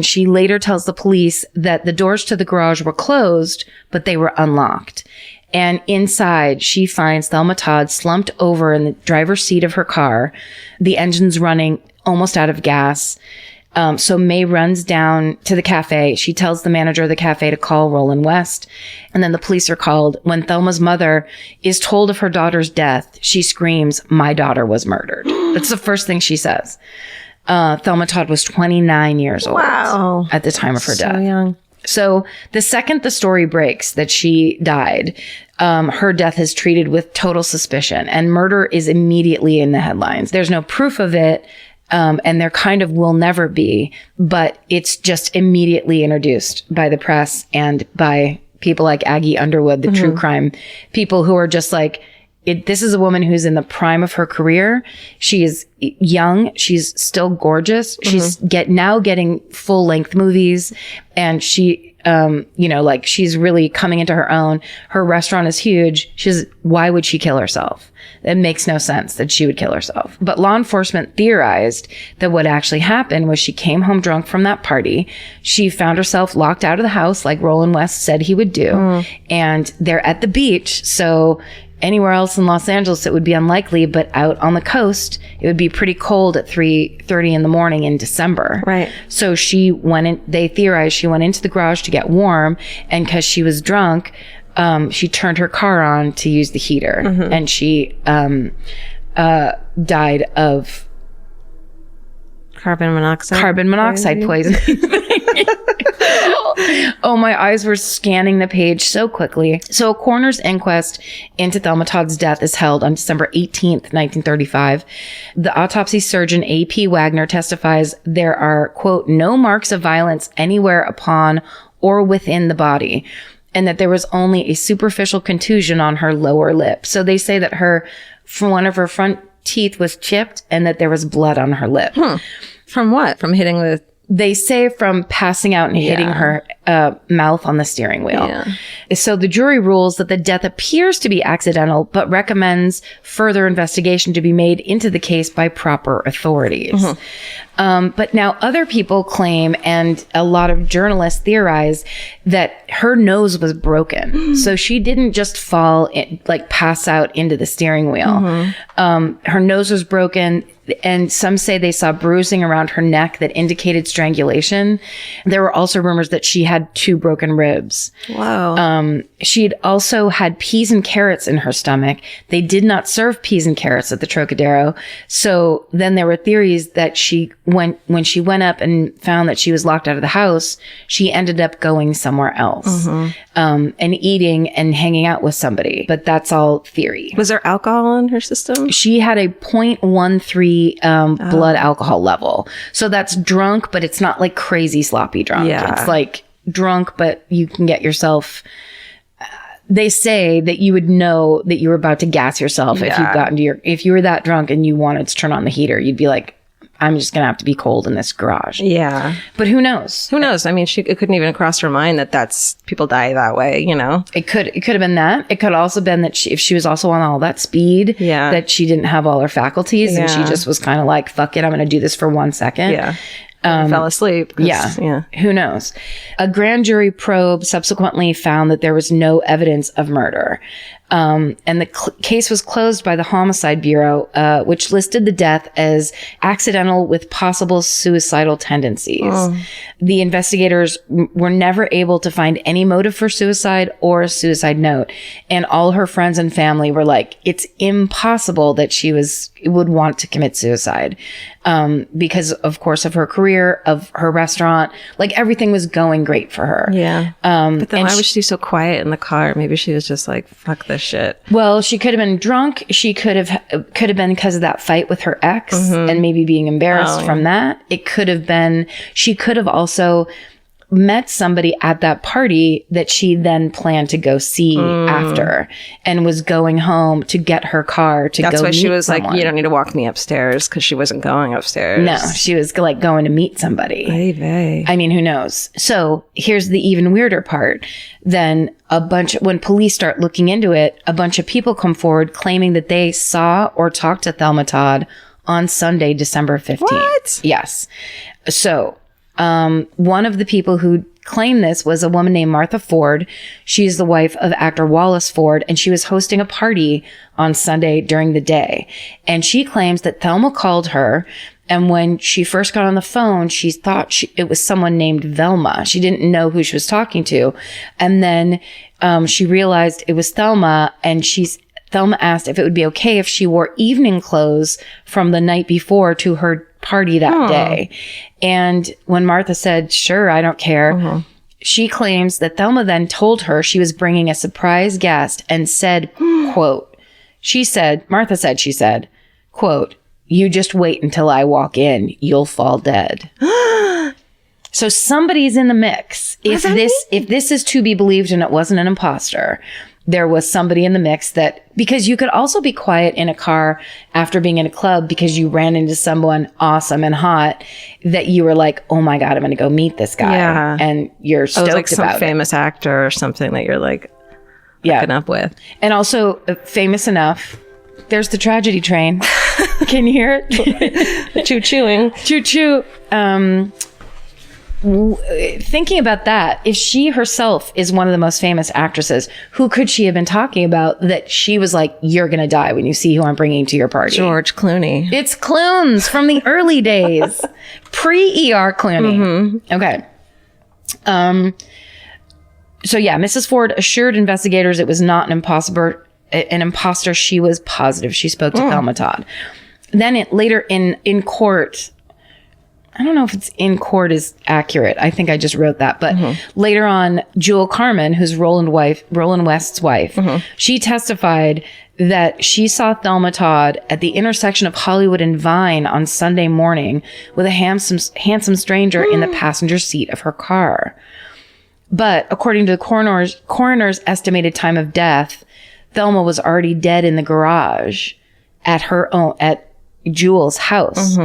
she later tells the police that the doors to the garage were closed, but they were unlocked. And inside, she finds Thelma Todd slumped over in the driver's seat of her car. The engine's running, almost out of gas. So May runs down to the cafe. She tells the manager of the cafe to call Roland West. And then the police are called. When Thelma's mother is told of her daughter's death, she screams, "My daughter was murdered." That's the first thing she says. Thelma Todd was 29 years old at the time of her death. So young. So the second the story breaks that she died, her death is treated with total suspicion and murder is immediately in the headlines. There's no proof of it. And there kind of will never be, but it's just immediately introduced by the press and by people like Aggie Underwood, the true crime people who are just like, this is a woman who's in the prime of her career. She is young. She's still gorgeous. She's getting full length movies and she, she's really coming into her own. Her restaurant is huge. Why would she kill herself? It makes no sense that she would kill herself. But law enforcement theorized that what actually happened was she came home drunk from that party. She found herself locked out of the house like Roland West said he would do. And they're at the beach. So, Anywhere else in Los Angeles, it would be unlikely, but out on the coast, it would be pretty cold at 3:30 in the morning in December. Right. So they theorized she went into the garage to get warm, and because she was drunk, she turned her car on to use the heater, and she died of carbon monoxide poisoning. Oh, my eyes were scanning the page so quickly. So a coroner's inquest into Thelma Todd's death is held on December 18th, 1935. The autopsy surgeon A.P. Wagner testifies there are, quote, no marks of violence anywhere upon or within the body, and that there was only a superficial contusion on her lower lip. So they say that one of her front teeth was chipped and that there was blood on her lip. From what? From hitting the... They say from passing out and hitting her mouth on the steering wheel. Yeah. So the jury rules that the death appears to be accidental, but recommends further investigation to be made into the case by proper authorities. But now other people claim, and a lot of journalists theorize, that her nose was broken. So she didn't just pass out into the steering wheel. Her nose was broken. And some say they saw bruising around her neck that indicated strangulation. There were also rumors that she had 2 broken ribs. Wow. She'd also had peas and carrots in her stomach. They did not serve peas and carrots at the Trocadero. So then there were theories that when she went up and found that she was locked out of the house, she ended up going somewhere else, and eating and hanging out with somebody. But that's all theory. Was there alcohol in her system? She had a 0.13 blood alcohol level. So that's drunk, but it's not like crazy sloppy drunk. Yeah. It's like drunk, but you can get yourself... They say that you would know that you were about to gas yourself if you were that drunk and you wanted to turn on the heater. You'd be like, I'm just going to have to be cold in this garage. Yeah. But who knows? Who knows? I mean, it couldn't even cross her mind that people die that way, you know? It could have been that. It could also been that if she was also on all that speed, that she didn't have all her faculties and she just was kind of like, fuck it, I'm going to do this for 1 second. Yeah. Fell asleep. Yeah. Who knows? A grand jury probe subsequently found that there was no evidence of murder. And the case was closed by the Homicide Bureau, which listed the death as accidental with possible suicidal tendencies. The investigators were never able to find any motive for suicide or a suicide note. And all her friends and family were like, it's impossible that she would want to commit suicide. Because of course of her career, of her restaurant, like everything was going great for her. Yeah. But then why was she so quiet in the car? Maybe she was just like, fuck this shit. Well, she could have been drunk. She could have been because of that fight with her ex and maybe being embarrassed from that. It could have been, she could have also met somebody at that party that she then planned to go see after and was going home to get her car to go meet someone. That's why she was like, you don't need to walk me upstairs, because she wasn't going upstairs. No, she was like going to meet somebody. I mean, who knows? So here's the even weirder part. Then when police start looking into it, a bunch of people come forward claiming that they saw or talked to Thelma Todd on Sunday, December 15th. What? Yes. So one of the people who claimed this was a woman named Martha Ford. She's the wife of actor Wallace Ford, and she was hosting a party on Sunday during the day. And she claims that Thelma called her, and when she first got on the phone, she thought it was someone named Velma. She didn't know who she was talking to. And then she realized it was Thelma, and Thelma asked if it would be okay if she wore evening clothes from the night before to her party that day. And when Martha said, sure, I don't care, she claims that Thelma then told her she was bringing a surprise guest and said, quote, Martha said, quote, you just wait until I walk in, you'll fall dead. So somebody's in the mix. If this is to be believed and it wasn't an imposter, there was somebody in the mix because you could also be quiet in a car after being in a club because you ran into someone awesome and hot that you were like, oh my God, I'm going to go meet this guy. Yeah. And you're stoked like some about famous actor or something that you're like hooking up with. And also famous enough. There's the tragedy train. Can you hear it? Choo-chooing. Choo-choo. thinking about that, if she herself is one of the most famous actresses, who could she have been talking about that she was like, you're going to die when you see who I'm bringing to your party? George Clooney. It's Clunes from the early days. Pre-ER Clooney. Okay. So yeah, Mrs. Ford assured investigators it was not an imposter. She was positive. She spoke to Thelma Todd. Then later in court, I don't know if it's in court is accurate. I think I just wrote that. But later on, Jewel Carmen, who's Roland West's wife, she testified that she saw Thelma Todd at the intersection of Hollywood and Vine on Sunday morning with a handsome stranger in the passenger seat of her car. But according to the coroner's estimated time of death, Thelma was already dead in the garage at Jewel's house.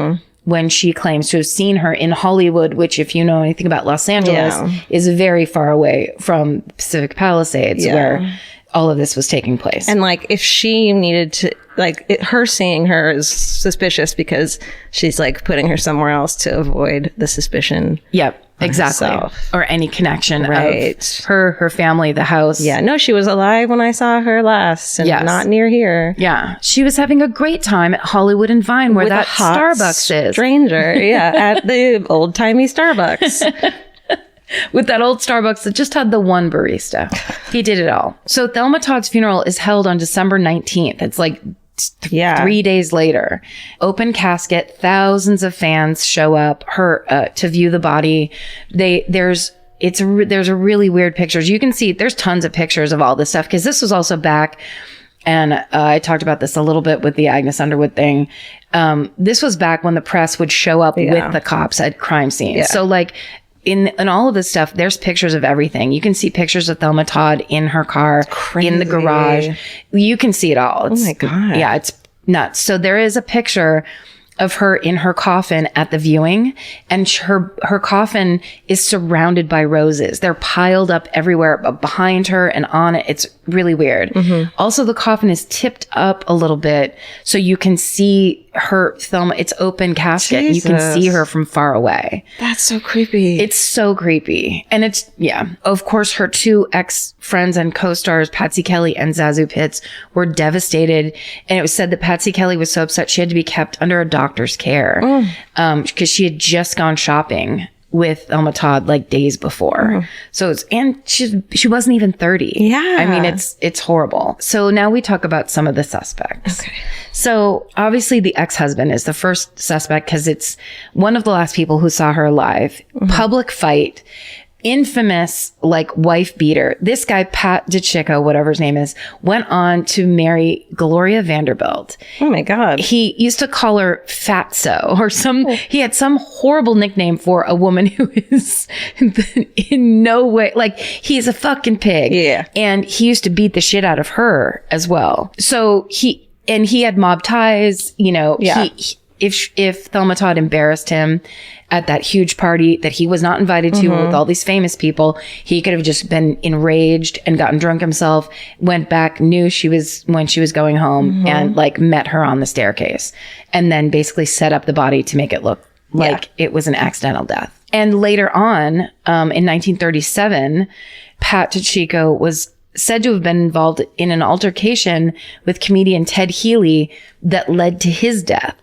When she claims to have seen her in Hollywood, which, if you know anything about Los Angeles, is very far away from Pacific Palisades, where all of this was taking place. And like, if she needed to, like, her seeing her is suspicious because she's like putting her somewhere else to avoid the suspicion. Yep, exactly. Herself. Or any connection Right. of her family, the house. Yeah, no, she was alive when I saw her last and not near here. Yeah. She was having a great time at Hollywood and Vine where With that a hot Starbucks is. stranger. At the old timey Starbucks. With that old Starbucks that just had the one barista. He did it all. So Thelma Todd's funeral is held on December 19th. It's like 3 days later. Open casket. Thousands of fans show up to view the body. There's a really weird pictures. You can see there's tons of pictures of all this stuff because this was also back. And I talked about this a little bit with the Agnes Underwood thing. This was back when the press would show up with the cops at crime scenes. Yeah. So like, in all of this stuff, there's pictures of everything. You can see pictures of Thelma Todd in her car, in the garage. You can see it all. Oh my God. Yeah, it's nuts. So there is a picture of her in her coffin at the viewing, and her coffin is surrounded by roses. They're piled up everywhere behind her and on it. It's really weird. Also, the coffin is tipped up a little bit so you can see her Thelma. It's open casket. And you can see her from far away. That's so creepy. It's so creepy. And it's, of course, her two ex-friends and co-stars, Patsy Kelly and Zazu Pitts, were devastated. And it was said that Patsy Kelly was so upset she had to be kept under a doctor's care because she had just gone shopping with Thelma Todd like days before. So she wasn't even 30. Yeah. I mean, it's horrible. So now we talk about some of the suspects. Okay. So obviously the ex-husband is the first suspect because it's one of the last people who saw her alive. Public fight. Infamous, like, wife beater. This guy, Pat DiCicco, whatever his name is, went on to marry Gloria Vanderbilt. Oh my God. He used to call her Fatso or he had some horrible nickname for a woman who is in no way, like, he's a fucking pig. Yeah. And he used to beat the shit out of her as well. So he had mob ties, you know, if Thelma Todd embarrassed him at that huge party that he was not invited to with all these famous people, he could have just been enraged and gotten drunk himself, went back, knew when she was going home and like met her on the staircase and then basically set up the body to make it look like it was an accidental death. And later on, in 1937, Pat DiCicco was said to have been involved in an altercation with comedian Ted Healy that led to his death.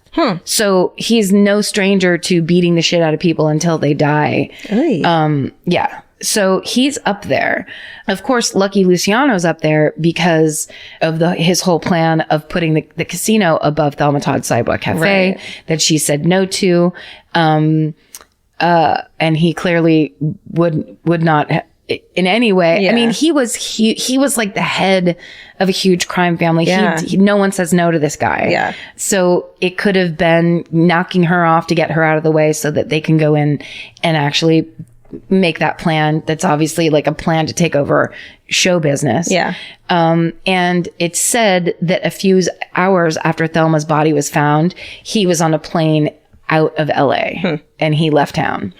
So he's no stranger to beating the shit out of people until they die. So he's up there. Of course, Lucky Luciano's up there because of his whole plan of putting the casino above Thelma Todd's Sidewalk Cafe that she said no to. And he clearly would not in any way. I mean, he was like the head of a huge crime family. No one says no to this guy. So it could have been knocking her off to get her out of the way so that they can go in and actually make that plan. That's obviously like a plan to take over show business. And it's said that a few hours after Thelma's body was found, he was on a plane out of LA and he left town.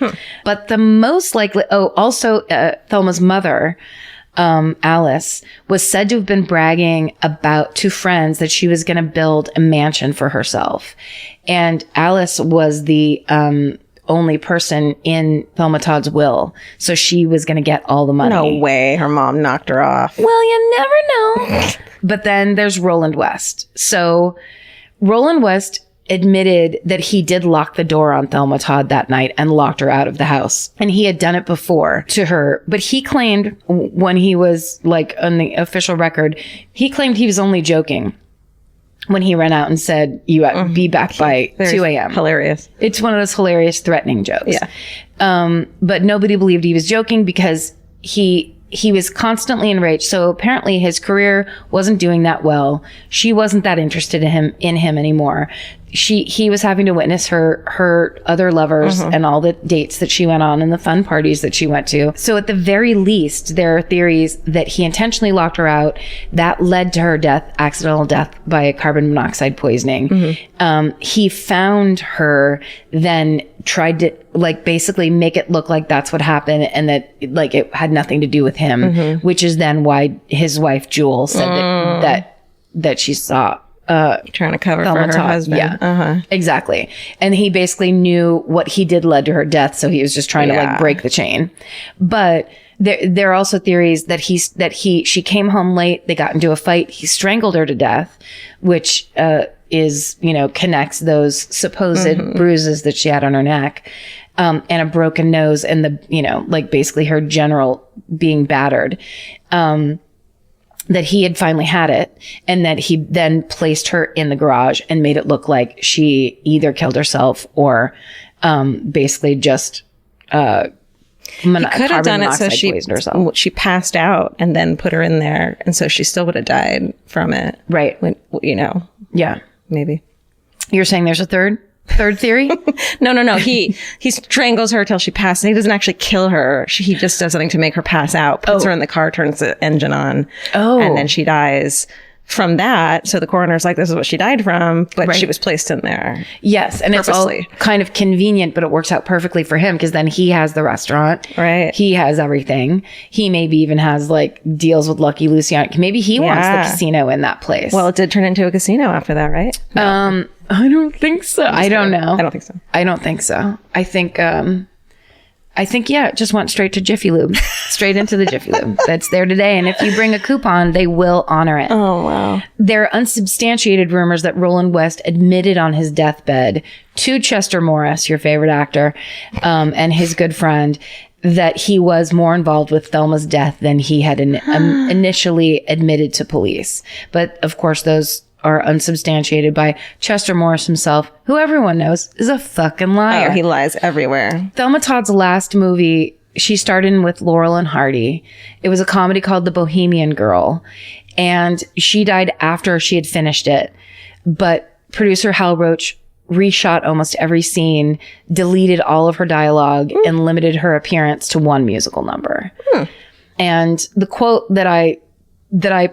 But the most likely, also Thelma's mother, Alice, was said to have been bragging to friends that she was going to build a mansion for herself. And Alice was the only person in Thelma Todd's will. So she was going to get all the money. No way. Her mom knocked her off. Well, you never know. But then there's Roland West. So Roland West admitted that he did lock the door on Thelma Todd that night and locked her out of the house. And he had done it before to her. But he claimed when he was like on the official record, he claimed he was only joking when he ran out and said, you be back by 2 a.m. Hilarious. It's one of those hilarious threatening jokes. Yeah. But nobody believed he was joking because he was constantly enraged. So apparently his career wasn't doing that well. She wasn't that interested in him anymore. He was having to witness her other lovers and all the dates that she went on and the fun parties that she went to. So at the very least, there are theories that he intentionally locked her out. That led to her death, accidental death by carbon monoxide poisoning. He found her, then tried to like basically make it look like that's what happened and that like it had nothing to do with him, which is then why his wife Jewel said that she saw trying to cover Thelma for her Todd. husband. Yeah, exactly. And he basically knew what he did led to her death, so he was just trying to like break the chain. But there are also theories that she came home late, they got into a fight, he strangled her to death, which is, connects those supposed bruises that she had on her neck, and a broken nose and like basically her general being battered. That he had finally had it and that he then placed her in the garage and made it look like she either killed herself or basically just he could have done it so she passed out and then put her in there and so she still would have died from it. Right. When, Yeah. Maybe. You're saying there's a third theory? No. He strangles her till she passes. He doesn't actually kill her. He just does something to make her pass out, puts her in the car, turns the engine on, and then she dies from that. So the coroner's like, this is what she died from, but she was placed in there. Yes, and purposely. It's all kind of convenient, but it works out perfectly for him because then he has the restaurant. Right. He has everything. He maybe even has like deals with Lucky Luciano. Maybe he wants the casino in that place. Well, it did turn into a casino after that, right? No. I don't think so. I don't know. I don't think so. I don't think so. I think, it just went straight to Jiffy Lube. Straight into the Jiffy Lube. That's there today. And if you bring a coupon, they will honor it. Oh, wow. There are unsubstantiated rumors that Roland West admitted on his deathbed to Chester Morris, your favorite actor, and his good friend, that he was more involved with Thelma's death than he had initially admitted to police. But of course, those are unsubstantiated by Chester Morris himself, who everyone knows is a fucking liar. Oh, he lies everywhere. Thelma Todd's last movie, she starred in with Laurel and Hardy. It was a comedy called The Bohemian Girl, and she died after she had finished it. But producer Hal Roach reshot almost every scene, deleted all of her dialogue, and limited her appearance to one musical number. And the quote that I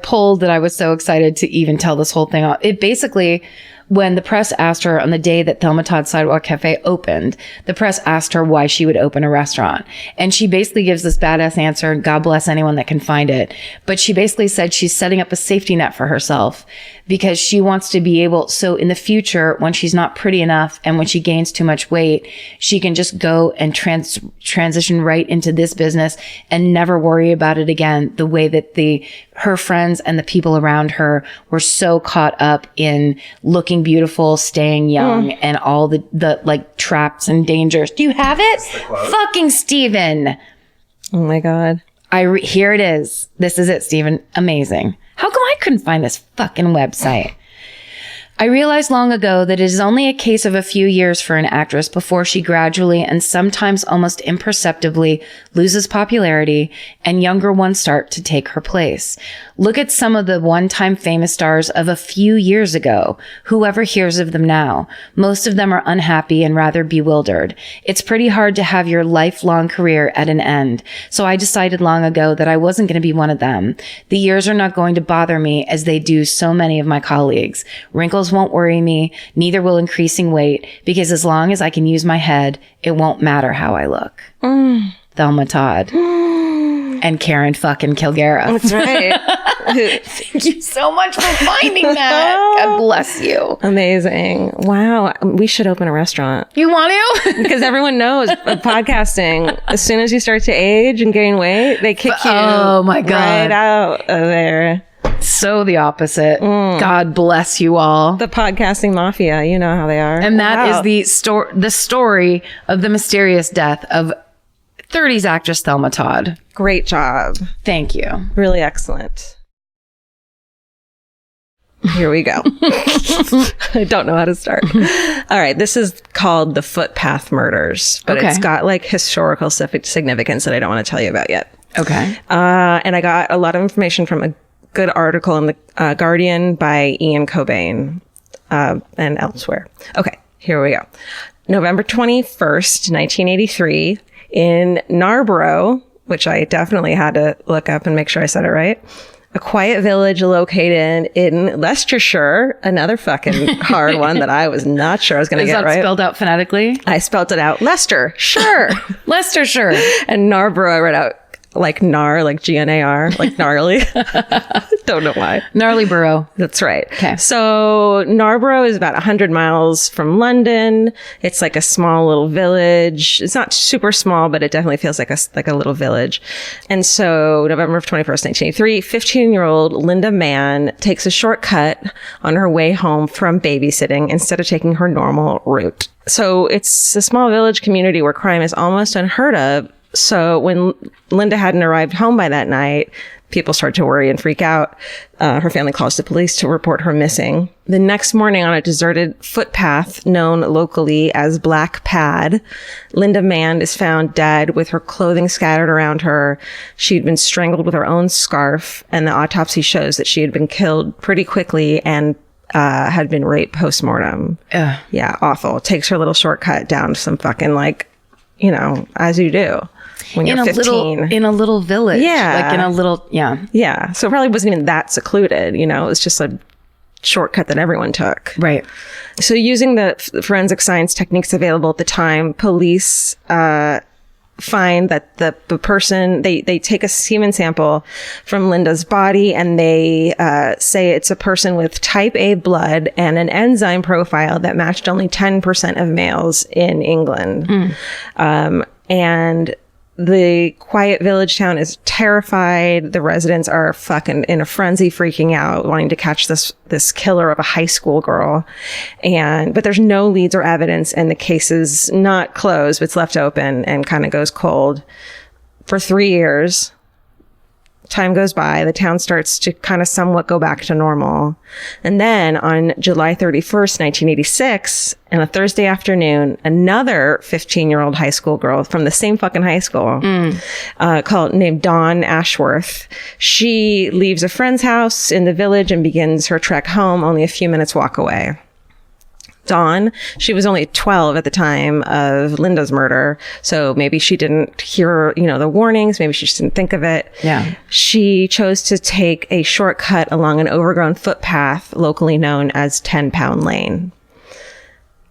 pulled that I was so excited to even tell this whole thing out. It basically, when the press asked her on the day that Thelma Todd Sidewalk Cafe opened, the press asked her why she would open a restaurant. And she basically gives this badass answer, and God bless anyone that can find it. But she basically said she's setting up a safety net for herself because she wants to be able, so in the future, when she's not pretty enough and when she gains too much weight, she can just go and transition right into this business and never worry about it again, the way that her friends and the people around her were so caught up in looking beautiful, staying young, and all the like traps and dangers. Do you have it? Fucking Steven. Oh my God. Here it is. This is it, Steven. Amazing. How come I couldn't find this fucking website? I realized long ago that it is only a case of a few years for an actress before she gradually and sometimes almost imperceptibly loses popularity and younger ones start to take her place. Look at some of the one-time famous stars of a few years ago. Whoever hears of them now, most of them are unhappy and rather bewildered. It's pretty hard to have your lifelong career at an end. So I decided long ago that I wasn't going to be one of them. The years are not going to bother me as they do so many of my colleagues. Wrinkles won't worry me, neither will increasing weight, because as long as I can use my head, it won't matter how I look. Thelma Todd. and Karen fucking Kilgariff. That's right. Thank you so much for finding that. God bless you. Amazing. Wow. We should open a restaurant. You want to? Because everyone knows podcasting, as soon as you start to age and gain weight, they kick you Oh my God. right out of there. So the opposite. God bless you all. The podcasting mafia, you know how they are. And that Wow. is the story of the mysterious death of 30s actress Thelma Todd. Great job. Thank you. Really excellent. Here we go. I don't know how to start. All right. This is called the Footpath Murders, but Okay. it's got like historical significance that I don't want to tell you about yet. Okay. And I got a lot of information from a good article in the Guardian by Ian Cobain and elsewhere. Okay. Here we go. November 21st, 1983 in Narborough, which I definitely had to look up and make sure I said it right. A quiet village located in Leicestershire, another fucking hard one that I was not sure I was going to Is get that right. spelled out phonetically? I spelled it out. Leicester, sure. Leicestershire. And Narborough, I read out like Nar, like Gnar, like gnarly. Don't know why. Gnarly Borough. That's right. Okay. So Narborough is about 100 miles from London. It's like a small little village. It's not super small, but it definitely feels like a little village. And so November 21st, 1983, 15-year-old Linda Mann takes a shortcut on her way home from babysitting instead of taking her normal route. So it's a small village community where crime is almost unheard of. So when Linda hadn't arrived home by that night, people start to worry and freak out. Her family calls the police to report her missing. The next morning on a deserted footpath known locally as Black Pad, Linda Mann is found dead with her clothing scattered around her. She'd been strangled with her own scarf, and the autopsy shows that she had been killed pretty quickly and had been raped post-mortem. Yeah, awful. Takes her little shortcut down some fucking as you do. When you're 15. In a little village. Yeah. Like in a little, yeah. Yeah. So it probably wasn't even that secluded, it was just a shortcut that everyone took. Right. So using the forensic science techniques available at the time, police find that the person, they take a semen sample from Linda's body and they say it's a person with type A blood and an enzyme profile that matched only 10% of males in England. And the quiet village town is terrified. The residents are fucking in a frenzy, freaking out, wanting to catch this killer of a high school girl. But there's no leads or evidence, and the case is not closed. It's left open and kind of goes cold for 3 years. Time goes by, the town starts to kind of somewhat go back to normal. And then on July 31st, 1986, on a Thursday afternoon, another 15-year-old high school girl from the same fucking high school, named Dawn Ashworth, she leaves a friend's house in the village and begins her trek home, only a few minutes walk away. Dawn, she was only 12 at the time of Linda's murder, so maybe she didn't hear, the warnings. Maybe she just didn't think of it. Yeah. She chose to take a shortcut along an overgrown footpath locally known as 10-Pound Lane.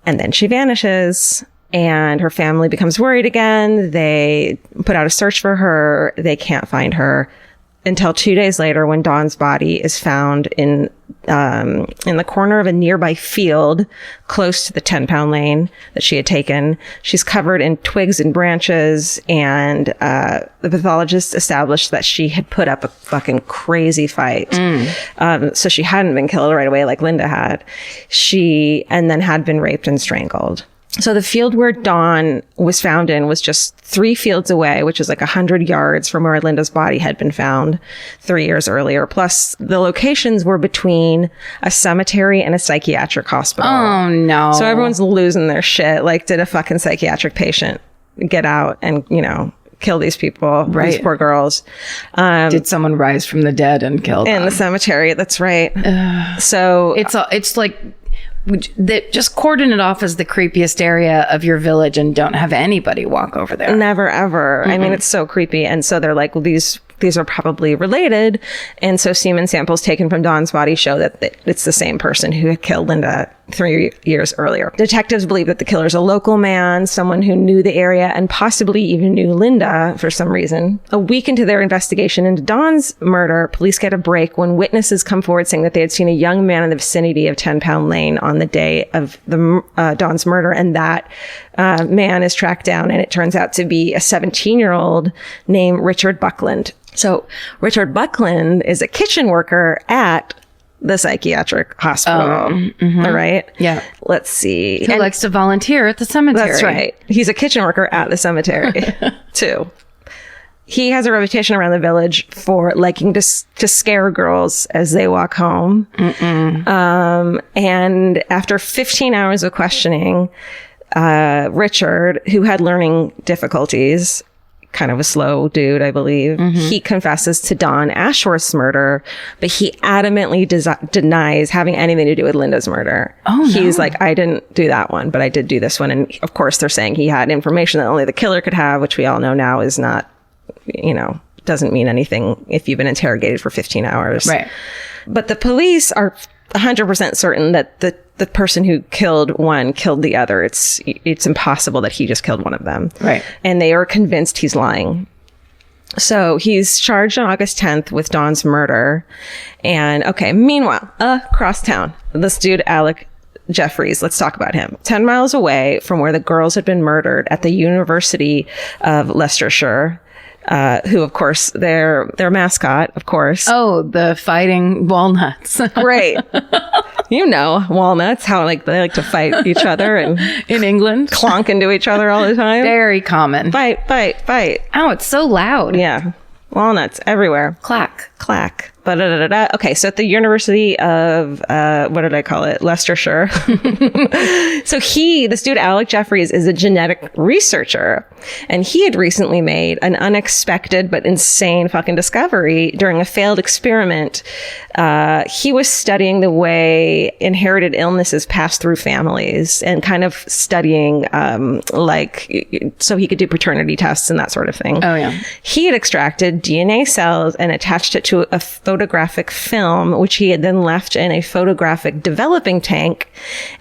And then she vanishes, and her family becomes worried again. They put out a search for her. They can't find her until 2 days later when Dawn's body is found in the corner of a nearby field close to the 10-Pound Lane that she had taken. She's covered in twigs and branches, and the pathologist established that she had put up a fucking crazy fight. So she hadn't been killed right away like Linda had. And then had been raped and strangled. So the field where Dawn was found in was just 3 fields away, which is like 100 yards from where Linda's body had been found 3 years earlier. Plus, the locations were between a cemetery and a psychiatric hospital. Oh, no. So everyone's losing their shit. Like, did a fucking psychiatric patient get out and, kill these people, these poor girls? Did someone rise from the dead and kill them? In the cemetery, that's right. So it's like... just cordon it off as the creepiest area of your village and don't have anybody walk over there. Never, ever. I mean, it's so creepy. And so they're like, well, these are probably related. And so semen samples taken from Dawn's body show that it's the same person who had killed Linda 3 years earlier. Detectives believe that the killer's a local man, someone who knew the area and possibly even knew Linda for some reason. A week into their investigation into Dawn's murder, police get a break when witnesses come forward saying that they had seen a young man in the vicinity of 10 Pound Lane on the day of Dawn's murder, and that man is tracked down, and it turns out to be a 17-year-old named Richard Buckland. So Richard Buckland is a kitchen worker at the psychiatric hospital. All right. Yeah. Let's see. Who likes to volunteer at the cemetery. That's right. He's a kitchen worker at the cemetery too. He has a reputation around the village for liking to scare girls as they walk home. And after 15 hours of questioning, Richard, who had learning difficulties, kind of a slow dude, I believe. He confesses to Dawn Ashworth's murder, but he adamantly denies having anything to do with Linda's murder. He's like, I didn't do that one, but I did do this one. And of course, they're saying he had information that only the killer could have, which we all know now is not, doesn't mean anything if you've been interrogated for 15 hours. Right. But the police are 100% certain that the person who killed one killed the other. It's impossible that he just killed one of them. Right. And they are convinced he's lying. So he's charged on August 10th with Dawn's murder. And meanwhile, across town, this dude, Alec Jeffries, let's talk about him. 10 miles away from where the girls had been murdered at the University of Leicestershire, who, of course, their mascot, of course. Oh, the fighting walnuts. Great. Walnuts, how they like to fight each other and in England, clonk into each other all the time. Very common. Fight. Ow, it's so loud. Yeah. Walnuts everywhere. Clack. Ba-da-da-da-da. Okay, so at the University of, what did I call it? Leicestershire. So this dude, Alec Jeffries, is a genetic researcher. And he had recently made an unexpected but insane fucking discovery during a failed experiment. He was studying the way inherited illnesses pass through families and kind of studying, so he could do paternity tests and that sort of thing. Oh, yeah. He had extracted DNA cells and attached it to a photographic film, which he had then left in a photographic developing tank.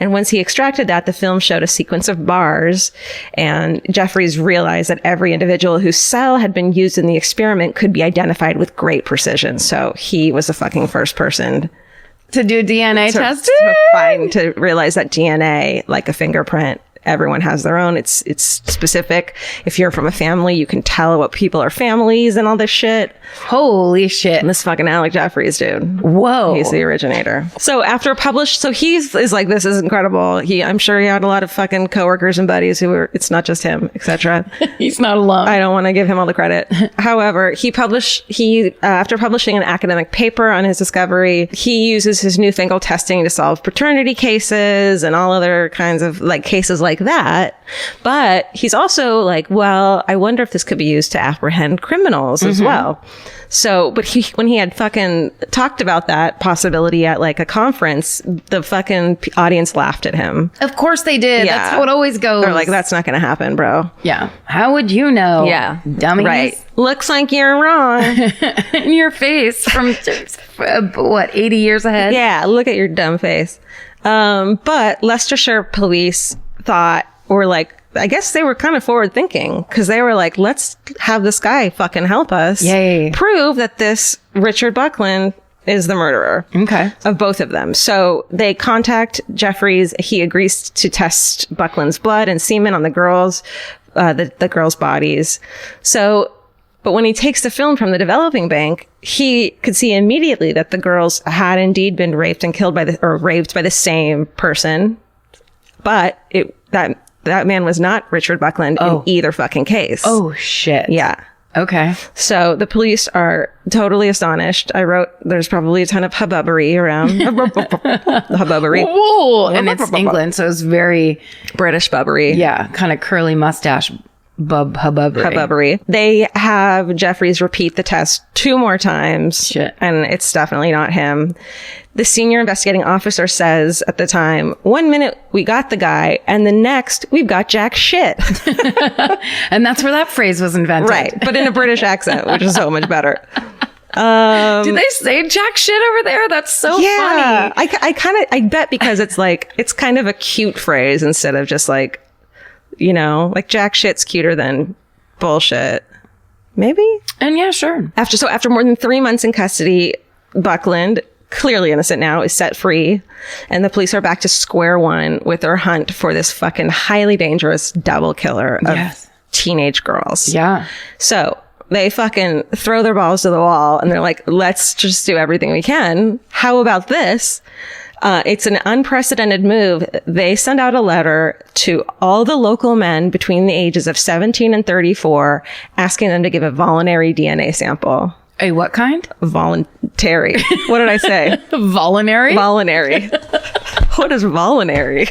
And once he extracted that, the film showed a sequence of bars. And Jeffries realized that every individual whose cell had been used in the experiment could be identified with great precision. So he was the fucking first person to do DNA testing, to realize that DNA, like a fingerprint, everyone has their own. It's specific. If you're from a family, you can tell what people are families and all this shit. Holy shit. And this fucking Alec Jeffries dude. Whoa. He's the originator. So after he's like, this is incredible. I'm sure he had a lot of fucking coworkers and buddies who were, it's not just him, etc. He's not alone. I don't want to give him all the credit. However, after publishing an academic paper on his discovery, he uses his newfangled testing to solve paternity cases and all other kinds of cases like that. But he's also like, well, I wonder if this could be used to apprehend criminals as well. So, but when he had fucking talked about that possibility at a conference, the fucking audience laughed at him. Of course they did. Yeah. That's how it always goes. They're like, that's not going to happen, bro. Yeah. How would you know? Yeah. Dummies. Right. Looks like you're wrong. In your face from 80 years ahead? Yeah. Look at your dumb face. But Leicestershire police I guess they were kind of forward thinking because they were like, let's have this guy fucking help us. Yay. Prove that this Richard Buckland is the murderer. Okay. Of both of them. So they contact Jeffries. He agrees to test Buckland's blood and semen on the girls' bodies. But when he takes the film from the developing bank, he could see immediately that the girls had indeed been raped and killed raped by the same person. But that man was not Richard Buckland in either fucking case. Oh, shit. Yeah. Okay. So the police are totally astonished. I wrote, there's probably a ton of hubbubbery around. Hubbubbery. Whoa. And it's England, so it's very British bubbery. Yeah. Kind of curly mustache hubbubbery. They have Jeffries repeat the test 2 more times. Shit. And it's definitely not him. The senior investigating officer says at the time, 1 minute we got the guy, and the next we've got jack shit. And that's where that phrase was invented. Right. But in a British accent, which is so much better. Do they say jack shit over there? That's so funny. I bet because it's kind of a cute phrase instead of just like, like jack shit's cuter than bullshit. Maybe? And yeah, sure. After more than 3 months in custody, Buckland, clearly innocent now, is set free. And the police are back to square one with their hunt for this fucking highly dangerous double killer of teenage girls. Yeah. So they fucking throw their balls to the wall and they're like, let's just do everything we can. How about this? It's an unprecedented move. They send out a letter to all the local men between the ages of 17 and 34, asking them to give a voluntary DNA sample. A what kind? Voluntary. What did I say? Voluntary? Voluntary. What is voluntary?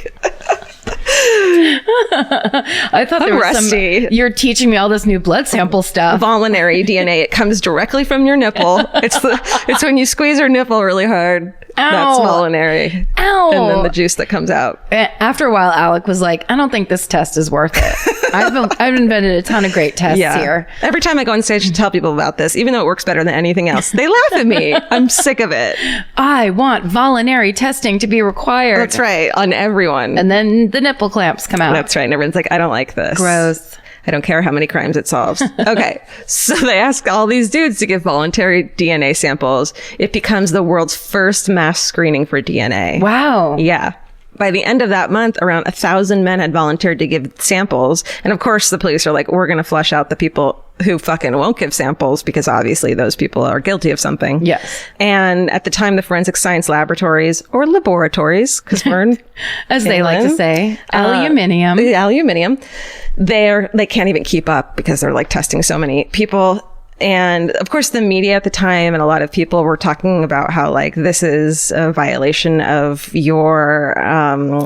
I thought there was rusty. You're teaching me all this new blood sample stuff. Voluntary DNA. It comes directly from your nipple. It's when you squeeze your nipple really hard. Ow. That's voluntary. Ow. And then the juice that comes out. After a while, Alec was like, I don't think this test is worth it. I've invented a ton of great tests here. Every time I go on stage to tell people about this, even though it works better than anything else, they laugh at me. I'm sick of it. I want voluntary testing to be required. That's right. On everyone. And then the nipple clamps come out. That's right. And everyone's like, I don't like this. Gross. I don't care how many crimes it solves. Okay. So they ask all these dudes to give voluntary DNA samples. It becomes the world's first mass screening for DNA. Wow. Yeah. By the end of that month, around 1,000 men had volunteered to give samples. And of course, the police are like, we're going to flush out the people who fucking won't give samples because obviously those people are guilty of something. Yes. And at the time, the forensic science laboratories or laboratories, because we're in as they England, like to say, aluminium. They can't even keep up because they're like testing so many people. And of course, the media at the time and a lot of people were talking about how like this is a violation of your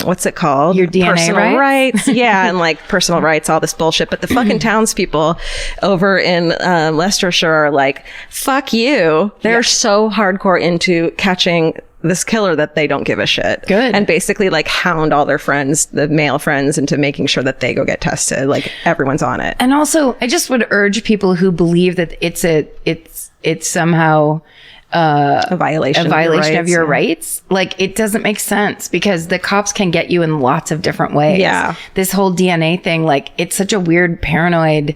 what's it called? Your DNA personal rights? Yeah, and like personal rights, all this bullshit. But the fucking townspeople over in Leicestershire are like, fuck you. They're so hardcore into catching this killer that they don't give a shit. Good. And basically like hound all their friends, the male friends, into making sure that they go get tested. Like everyone's on it. And also, I just would urge people who believe that it's somehow a violation of your rights. Like, it doesn't make sense because the cops can get you in lots of different ways. Yeah. This whole DNA thing, like, it's such a weird paranoid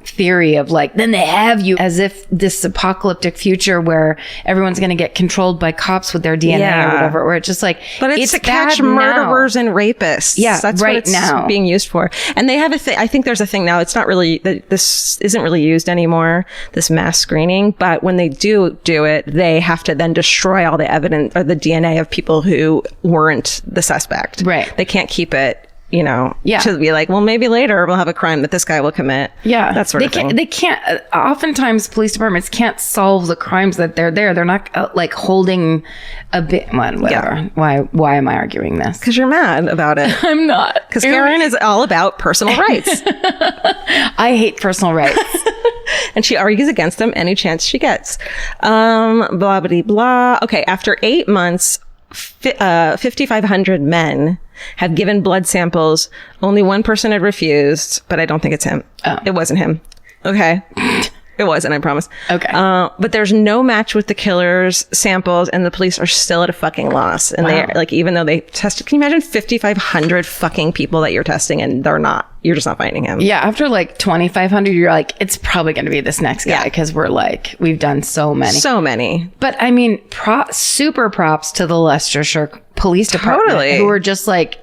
theory of like, then they have you, as if this apocalyptic future where everyone's going to get controlled by cops with their DNA or whatever, or it's just like, but it's to catch murderers and rapists. Yeah, that's right what it's now being used for. And they have a thing. I think there's a thing now. It's not really, this isn't really used anymore, this mass screening. But when they do it, they have to then destroy all the evidence or the DNA of people who weren't the suspect. Right. They can't keep it. To be like, well, maybe later we'll have a crime that this guy will commit. Yeah. That sort of thing. They can't, oftentimes police departments can't solve the crimes that they're there. They're not like holding a bit, whatever. Yeah. Why am I arguing this? Because you're mad about it. I'm not. Because Karen is all about personal rights. I hate personal rights. And she argues against them any chance she gets. Blah, blah, blah. Okay. After 8 months, 5,500 men have given blood samples. Only one person had refused, but I don't think it's him. Oh. It wasn't him. Okay. It wasn't, I promise. Okay. But there's no match with the killer's samples, and the police are still at a fucking loss. And they're like, even though they tested, can you imagine 5,500 fucking people that you're testing and you're just not finding him? Yeah. After like 2,500, you're like, it's probably going to be this next guy because we've done so many. So many. But I mean, super props to the Leicestershire Police Department who are just like,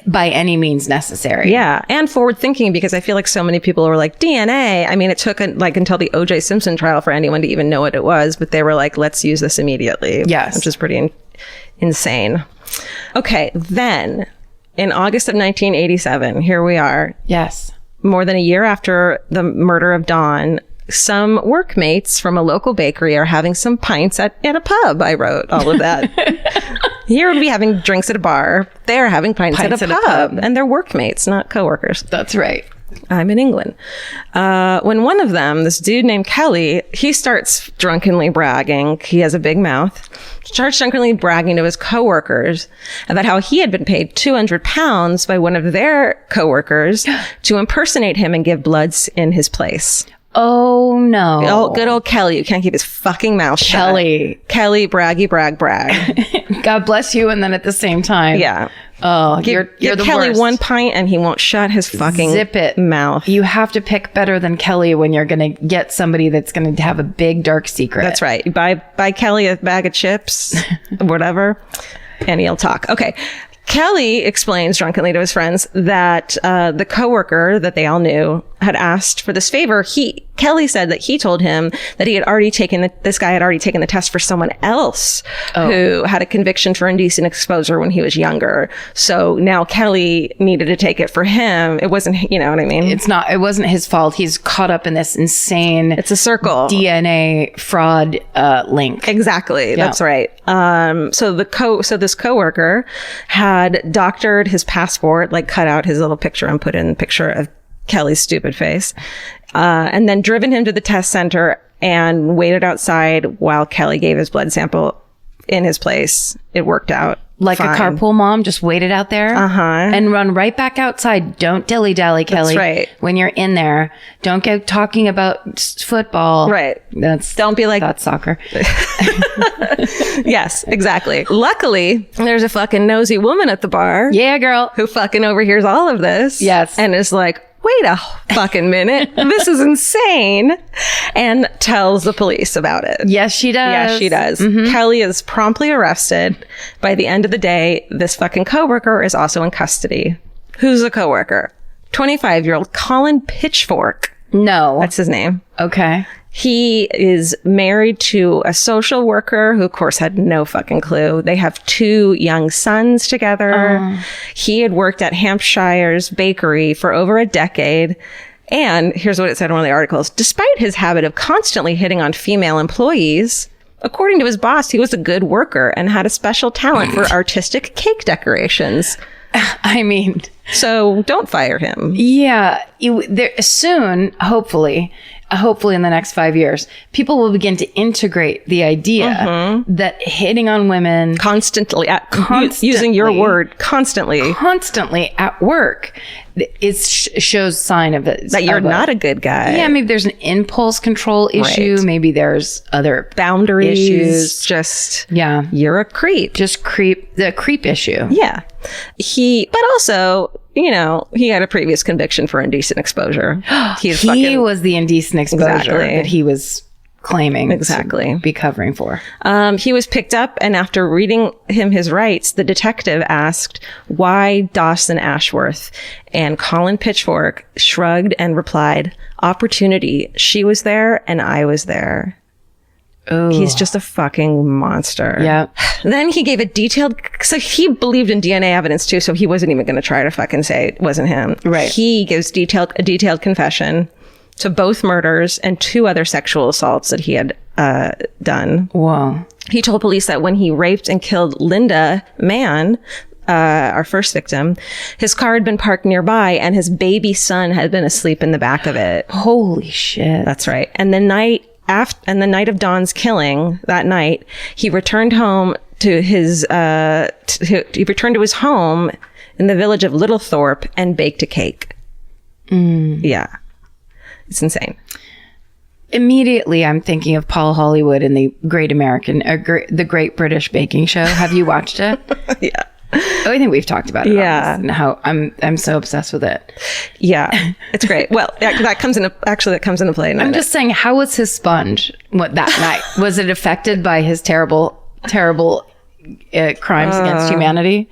by any means necessary. Yeah. And forward thinking, because I feel like so many people were like, DNA. I mean, it took until the O.J. Simpson trial for anyone to even know what it was, but they were like, let's use this immediately. Yes. Which is pretty insane. Okay. Then in August of 1987, here we are. Yes. More than a year after the murder of Dawn, some workmates from a local bakery are having some pints at a pub. I wrote all of that. Here would be having drinks at a bar. They're having pints at a pub. And they're workmates, not coworkers. That's right. I'm in England. When one of them, this dude named Kelly, he starts drunkenly bragging. He has a big mouth. Starts drunkenly bragging to his coworkers about how he had been paid £200 by one of their coworkers to impersonate him and give bloods in his place. Oh, no. Oh, good old Kelly. You can't keep his fucking mouth shut. Kelly, braggy, brag. God bless you. And then at the same time. Yeah. Oh, you're the Kelly worst. 1 pint and he won't shut his fucking Zip it. mouth. You have to pick better than Kelly when you're going to get somebody that's going to have a big dark secret. That's right. You buy Kelly a bag of chips, whatever, and he'll talk. Okay. Kelly explains drunkenly to his friends that the coworker that they all knew had asked for this favor. Kelly said that he told him that he had already taken this guy had already taken the test for someone else who had a conviction for indecent exposure when he was younger. So now Kelly needed to take it for him. It wasn't, you know what I mean? It wasn't his fault. He's caught up in this insane. It's a circle. DNA fraud link. Exactly. Yeah. That's right. So this coworker had doctored his passport, like cut out his little picture and put in a picture of Kelly's stupid face, and then driven him to the test center and waited outside while Kelly gave his blood sample in his place. It worked out. Like fine. a carpool mom, just waited out there and run right back outside. Don't dilly-dally, Kelly. That's right. When you're in there, don't go talking about football. Right. Don't be like, that's soccer. Yes, exactly. Luckily, there's a fucking nosy woman at the bar. Yeah, girl. Who fucking overhears all of this. Yes. And is like, wait a fucking minute. This is insane. And tells the police about it. Yes, she does. Yes, she does. Kelly is promptly arrested. By the end of the day, this fucking coworker is also in custody. Who's a coworker? 25-year-old Colin Pitchfork. No. That's his name. Okay. He is married to a social worker who, of course, had no fucking clue. They have 2 young sons together. He had worked at Hampshire's bakery for over a decade. And here's what it said in one of the articles. Despite his habit of constantly hitting on female employees, according to his boss, he was a good worker and had a special talent for artistic cake decorations. I mean, so don't fire him. Yeah. Soon, hopefully in the next 5 years, people will begin to integrate the idea that hitting on women constantly, using your word, constantly at work shows sign of it. That you're not a good guy. Yeah, maybe there's an impulse control issue. Right. Maybe there's other boundaries issues. Just, yeah. You're a creep. Just the creep issue. Yeah. But also, you know, he had a previous conviction for indecent exposure. He was the indecent exposure that he was claiming to be covering for. He was picked up, and after reading him his rights, the detective asked, why Dawson Ashworth? And Colin Pitchfork shrugged and replied, opportunity. She was there and I was there. Oh. He's just a fucking monster. Yeah. Then he gave so he believed in DNA evidence too, so he wasn't even going to try to fucking say it wasn't him. Right. He gives a detailed confession to both murders and 2 other sexual assaults that he had done. Whoa. He told police that when he raped and killed Linda Mann, our first victim, his car had been parked nearby and his baby son had been asleep in the back of it. Holy shit. That's right. And the night of Dawn's killing, that night, he returned home to his home in the village of Littlethorpe and baked a cake. Yeah. It's insane. Immediately, I'm thinking of Paul Hollywood in the the Great British Baking Show. Have you watched it? Yeah. Oh, I think we've talked about it. Yeah. And how I'm so obsessed with it. Yeah. It's great. Well, that comes into play. I'm just saying, how was his sponge that night? Was it affected by his terrible crimes against humanity?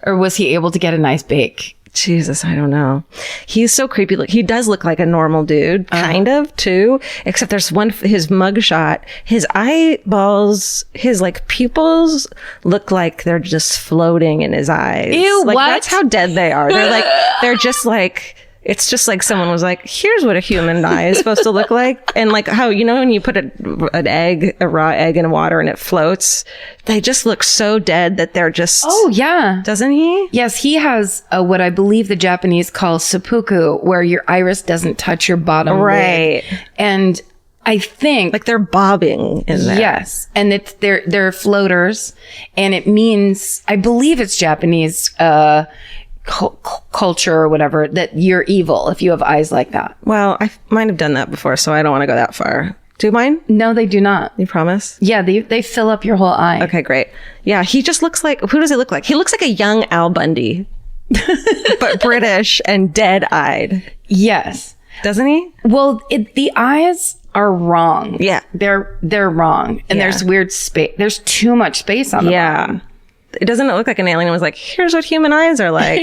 Or was he able to get a nice bake? Jesus, I don't know. He's so creepy. He does look like a normal dude, kind of, too. Except there's his mugshot, his eyeballs, his like pupils look like they're just floating in his eyes. Ew, like, what? That's how dead they are. They're just like, it's just like someone was like, here's what a human eye is supposed to look like. And like how, you know, when you put a raw egg in water and it floats, they just look so dead that they're just... Oh, yeah. Doesn't he? Yes, he has what I believe the Japanese call seppuku, where your iris doesn't touch your bottom right lid. And I think... like they're bobbing in there. Yes. And they're floaters. And it means, I believe it's Japanese, culture or whatever, that you're evil if you have eyes like that. Well, I might have done that before, so I don't want to go that far. Do mine? No, they do not. You promise? Yeah, they fill up your whole eye. Okay, great. Yeah, he just looks like, who does he look like? He looks like a young Al Bundy, but British and dead-eyed. Yes. Doesn't he? Well, the eyes are wrong. Yeah. They're wrong. And there's weird space. There's too much space on them. Yeah. It doesn't look like an alien was like, here's what human eyes are like.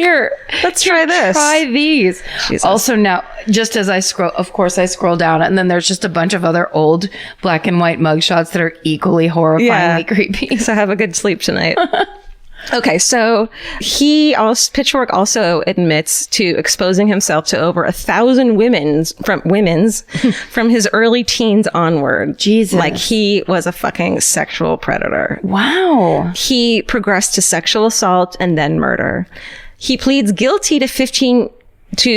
Let's try this. Try these. Jesus. Also now, just as I scroll down, and then there's just a bunch of other old black and white mugshots that are equally horrifyingly creepy. So have a good sleep tonight. Okay, so Pitchfork also admits to exposing himself to over 1,000 women's from his early teens onward. Jesus. Like he was a fucking sexual predator. Wow. He progressed to sexual assault and then murder. He pleads guilty to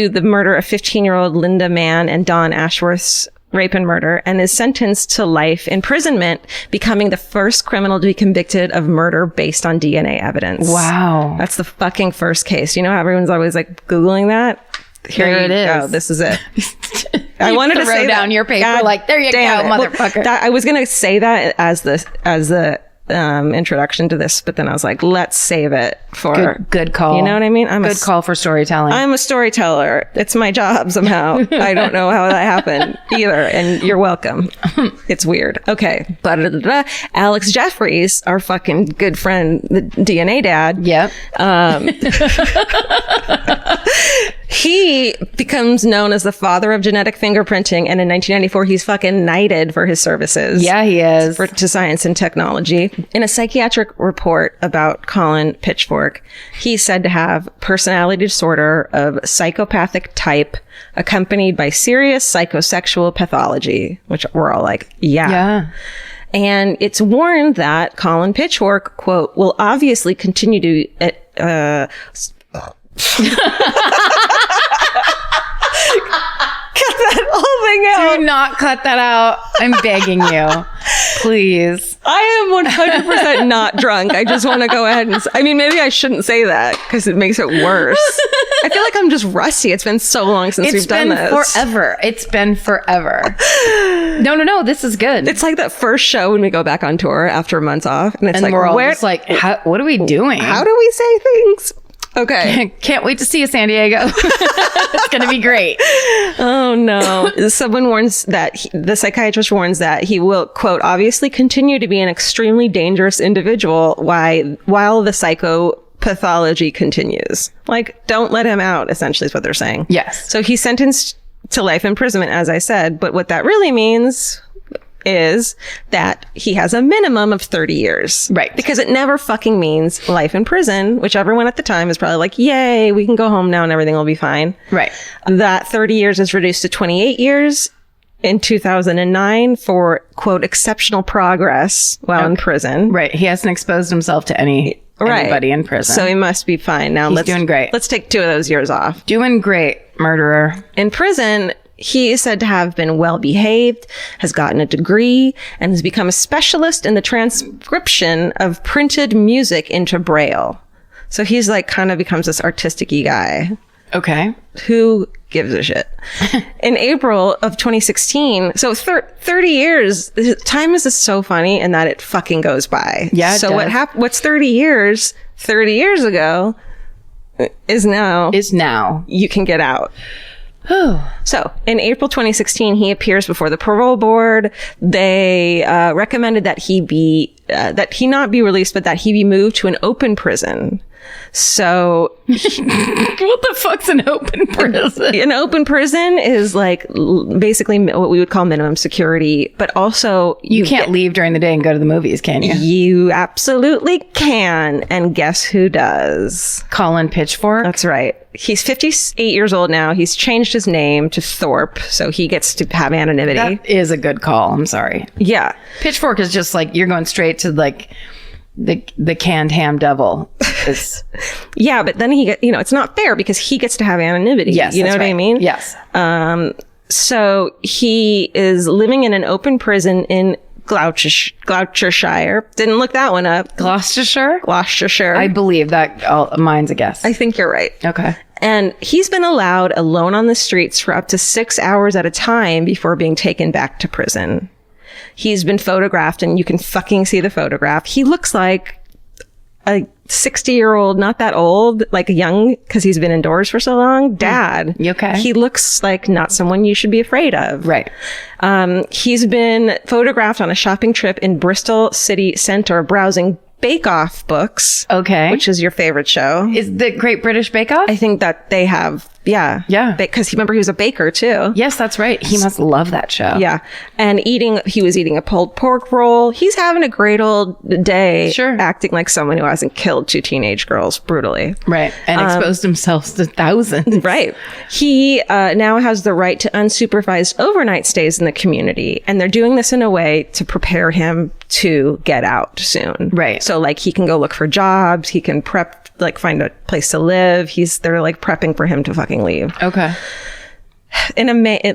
the murder of 15-year-old Linda Mann and Dawn Ashworth's rape and murder, and is sentenced to life imprisonment, becoming the first criminal to be convicted of murder based on DNA evidence. Wow. That's the fucking first case. You know how everyone's always like Googling that? Here it is. Go. This is it. I wanted to say down your paper God like, there you go, motherfucker. Well, I was going to say that as the introduction to this, but then I was like, let's save it for good call. You know what I mean? Good call for storytelling. I'm a storyteller. It's my job somehow. I don't know how that happened either, and you're welcome. It's weird. Okay, Alec Jeffries, our fucking good friend, the DNA dad. Yep. He becomes known as the father of genetic fingerprinting, and in 1994, he's fucking knighted for his services. Yeah, he is. To science and technology. In a psychiatric report about Colin Pitchfork, he's said to have personality disorder of psychopathic type, accompanied by serious psychosexual pathology, which we're all like, yeah. And it's warned that Colin Pitchfork, quote, will obviously continue to cut that whole thing out. Do not cut that out. I'm begging you. Please. I am 100% not drunk. I just want to go ahead and... I mean, maybe I shouldn't say that because it makes it worse. I feel like I'm just rusty. It's been so long since we've done this. It's been forever. No. This is good. It's like that first show when we go back on tour after months off. And it's like, we're all just like, what are we doing? How do we say things? Okay. Can't wait to see you, San Diego. It's going to be great. Oh, no. Someone warns that the psychiatrist warns that he will, quote, obviously continue to be an extremely dangerous individual while the psychopathology continues. Like, don't let him out, essentially, is what they're saying. Yes. So he's sentenced to life imprisonment, as I said. But what that really means is that he has a minimum of 30 years. Right. Because it never fucking means life in prison, which everyone at the time is probably like, yay, we can go home now and everything will be fine. Right. That 30 years is reduced to 28 years in 2009 for, quote, exceptional progress while in prison. Right. He hasn't exposed himself to anybody in prison. So he must be fine. Now He's doing great. Let's take 2 of those years off. Doing great, murderer. In prison, he is said to have been well behaved, has gotten a degree, and has become a specialist in the transcription of printed music into Braille. So he's like kind of becomes this artistic-y guy. Okay. Who gives a shit? In April of 2016, so 30 years, time is just so funny in that it fucking goes by. Yeah, it so does. what's 30 years ago is now you can get out. So, in April 2016, he appears before the parole board. They recommended that he not be released, but that he be moved to an open prison. So, what the fuck's an open prison? An open prison is like basically what we would call minimum security, but also you can't leave during the day and go to the movies, can you? You absolutely can. And guess who does? Colin Pitchfork. That's right. He's 58 years old now. He's changed his name to Thorpe, so he gets to have anonymity. That is a good call. I'm sorry. Yeah. Pitchfork is just like, you're going straight to like the canned ham devil. Yeah, but then it's not fair because he gets to have anonymity. Yes, you know what right. I mean? Yes. So he is living in an open prison in Gloucestershire. Didn't look that one up. Gloucestershire. I believe that mine's a guess. I think you're right. Okay. And he's been allowed alone on the streets for up to 6 hours at a time before being taken back to prison. He's been photographed, and you can fucking see the photograph. He looks like a 60-year-old, not that old, like a young, because he's been indoors for so long, dad. You okay? He looks like not someone you should be afraid of. Right. He's been photographed on a shopping trip in Bristol City Centre browsing Bake Off books. Okay. Which is your favorite show. Is the Great British Bake Off? I think that they have, yeah. Yeah. Because remember, he was a baker too. Yes, that's right. He must love that show. Yeah. And he was eating a pulled pork roll. He's having a great old day. Sure. Acting like someone who hasn't killed 2 teenage girls brutally. Right. And exposed himself to thousands. Right. He now has the right to unsupervised overnight stays in the community. And they're doing this in a way to prepare him to get out soon. Right. So like he can go look for jobs. He can prep, like find a place to live. They're like prepping for him to fucking leave. Okay.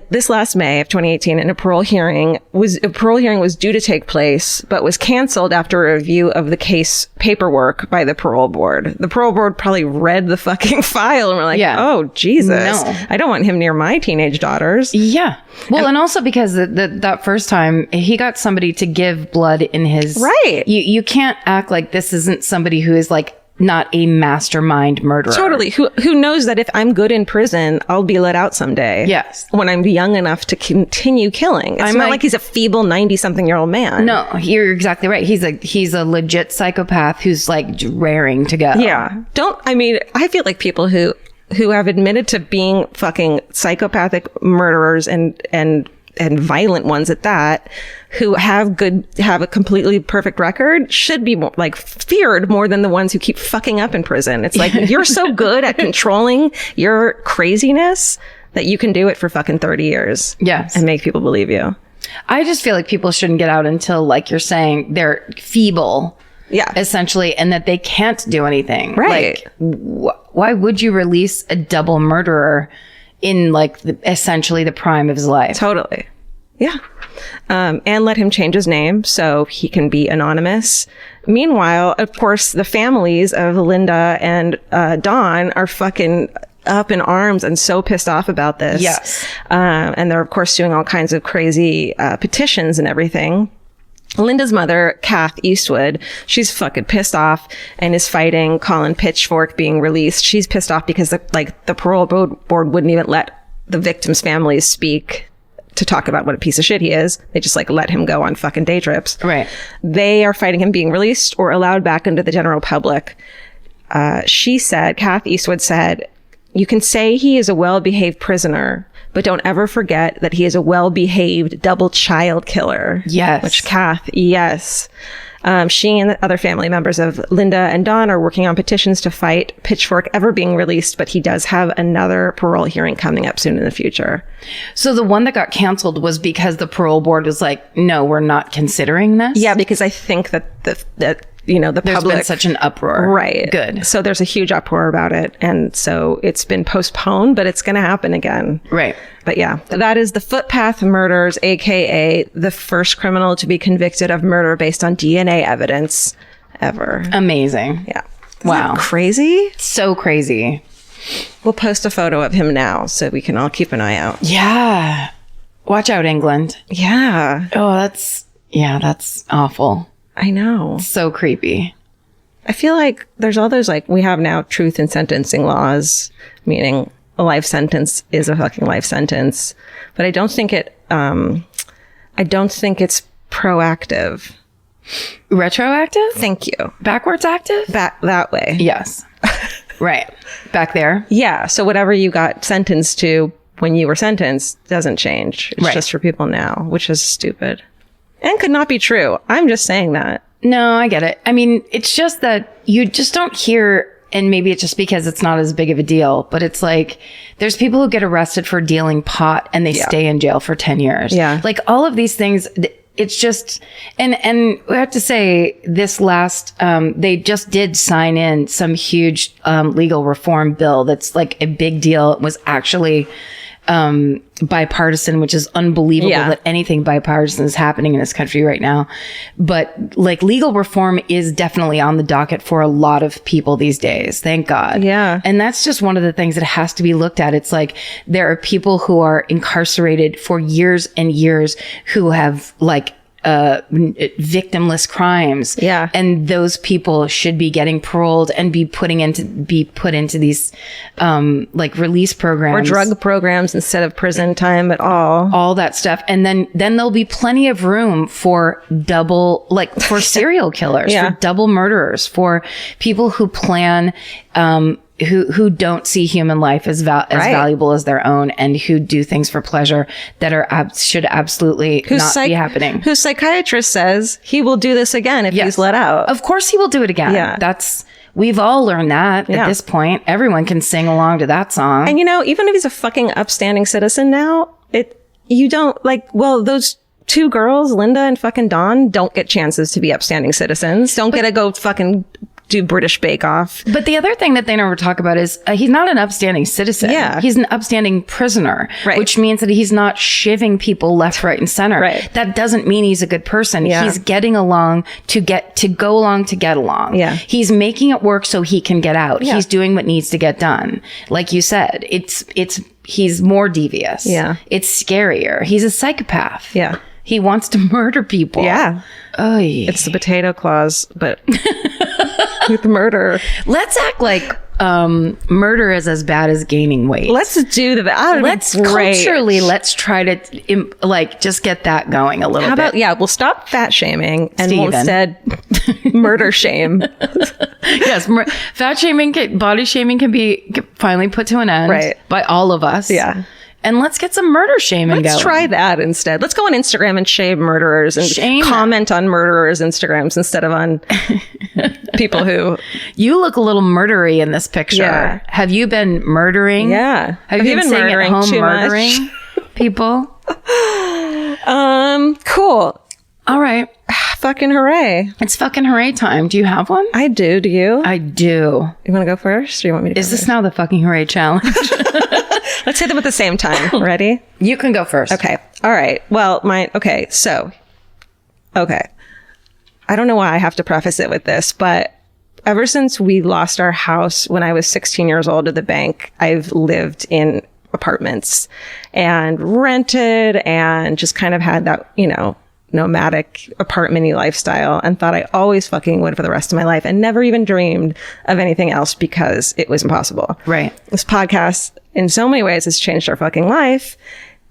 This last May of 2018, a parole hearing was due to take place, but was canceled after a review of the case paperwork by the parole board. The parole board probably read the fucking file and were like, oh, Jesus, No. I don't want him near my teenage daughters. Yeah. Well, and also because that first time he got somebody to give blood in his... Right. You can't act like this isn't somebody who is like not a mastermind murderer. Totally. Who knows that if I'm good in prison, I'll be let out someday. Yes. When I'm young enough to continue killing. It's not like he's a feeble 90-something-year-old man. No, you're exactly right. He's a legit psychopath who's like raring to go. Yeah. I feel like people who have admitted to being fucking psychopathic murderers and violent ones at that, who have a completely perfect record, should be more, like feared more than the ones who keep fucking up in prison. It's like, you're so good at controlling your craziness that you can do it for fucking 30 years. Yes. And make people believe you. I just feel like people shouldn't get out until, like you're saying, they're feeble. Yeah. Essentially, and that they can't do anything. Right. Like, why would you release a double murderer in like essentially the prime of his life? Totally. Yeah. And let him change his name so he can be anonymous. Meanwhile, of course, the families of Linda and Dawn are fucking up in arms and so pissed off about this. Yes. And they're, of course, doing all kinds of crazy petitions and everything. Linda's mother, Kath Eastwood, she's fucking pissed off and is fighting Colin Pitchfork being released. She's pissed off because the parole board wouldn't even let the victims' families speak to talk about what a piece of shit he is. They just like let him go on fucking day trips. Right. They are fighting him being released or allowed back into the general public. Kath Eastwood said, "You can say he is a well-behaved prisoner, but don't ever forget that he is a well-behaved double child killer." Yes. Which Kath, yes. She and the other family members of Linda and Dawn are working on petitions to fight Pitchfork ever being released, but he does have another parole hearing coming up soon in the future. So the one that got canceled was because the parole board was like, no, we're not considering this? Yeah, because I think that the There's public... been such an uproar. Right. Good. So there's a huge uproar about it. And so it's been postponed, but it's going to happen again. Right. But yeah, that is the Footpath Murders, aka the first criminal to be convicted of murder based on DNA evidence ever. Amazing. Yeah. Wow. Isn't that crazy? So crazy. We'll post a photo of him now so we can all keep an eye out. Yeah. Watch out, England. Yeah. Oh, that's awful. I know. So creepy. I feel like there's all those, like, we have now truth in sentencing laws, meaning a life sentence is a fucking life sentence. But I don't think it's proactive. Retroactive? Thank you. Backwards active? Back that way. Yes. Right. Back there. Yeah. So whatever you got sentenced to when you were sentenced doesn't change. It's Right. just for people now, which is stupid. And could not be true. I'm just saying that. No, I get it. I mean, it's just that you just don't hear, and maybe it's just because it's not as big of a deal, but it's like there's people who get arrested for dealing pot and they stay in jail for 10 years. Yeah. Like all of these things, it's just, and we have to say this last, they just did sign in some huge legal reform bill that's like a big deal. It was actually bipartisan, which is unbelievable that anything bipartisan is happening in this country right now. But like legal reform is definitely on the docket for a lot of people these days. Thank God. Yeah. And that's just one of the things that has to be looked at. It's like there are people who are incarcerated for years and years who have like victimless crimes. Yeah. And those people should be getting paroled and be put into these like release programs or drug programs instead of prison time at all that stuff. And then there'll be plenty of room for for serial killers, for double murderers, for people who plan who don't see human life as valuable as their own, and who do things for pleasure that should absolutely not be happening. Whose psychiatrist says he will do this again if he's let out. Of course he will do it again. Yeah. We've all learned that at this point. Everyone can sing along to that song. And even if he's a fucking upstanding citizen now, you don't those two girls, Linda and fucking Dawn, don't get chances to be upstanding citizens. Don't get to go fucking do British Bake Off. But the other thing that they never talk about is he's not an upstanding citizen. Yeah. He's an upstanding prisoner, which means that he's not shivving people left, right, and center. Right. That doesn't mean he's a good person. Yeah. He's getting along to go along. Yeah. He's making it work so he can get out. Yeah. He's doing what needs to get done. Like you said, he's more devious. Yeah. It's scarier. He's a psychopath. Yeah. He wants to murder people. Yeah. Oy. It's the potato clause, but with murder. Let's act like murder is as bad as gaining weight. Let's do that. Culturally, let's try to just get that going a little bit. How about, we'll stop fat shaming and we'll Steven. instead murder shame. Yes, fat shaming, body shaming can be finally put to an end by all of us. Yeah. And let's get some murder shaming going. Let's try that instead. Let's go on Instagram and shame murderers and comment on murderers' Instagrams instead of on people who... You look a little murdery in this picture. Yeah. Have you been murdering? Yeah. Have you been murdering at home murdering people? Cool. All right. Fucking hooray. It's fucking hooray time. Do you have one? I do. Do you? I do. You want to go first? Or do you want me to Is this now the fucking hooray challenge? Let's hit them at the same time. Ready? You can go first. Okay. All right. Well, okay. I don't know why I have to preface it with this, but ever since we lost our house when I was 16 years old at the bank, I've lived in apartments and rented and just kind of had that, nomadic apartment-y lifestyle, and thought I always fucking would for the rest of my life, and never even dreamed of anything else because it was impossible. Right. This podcast in so many ways has changed our fucking life.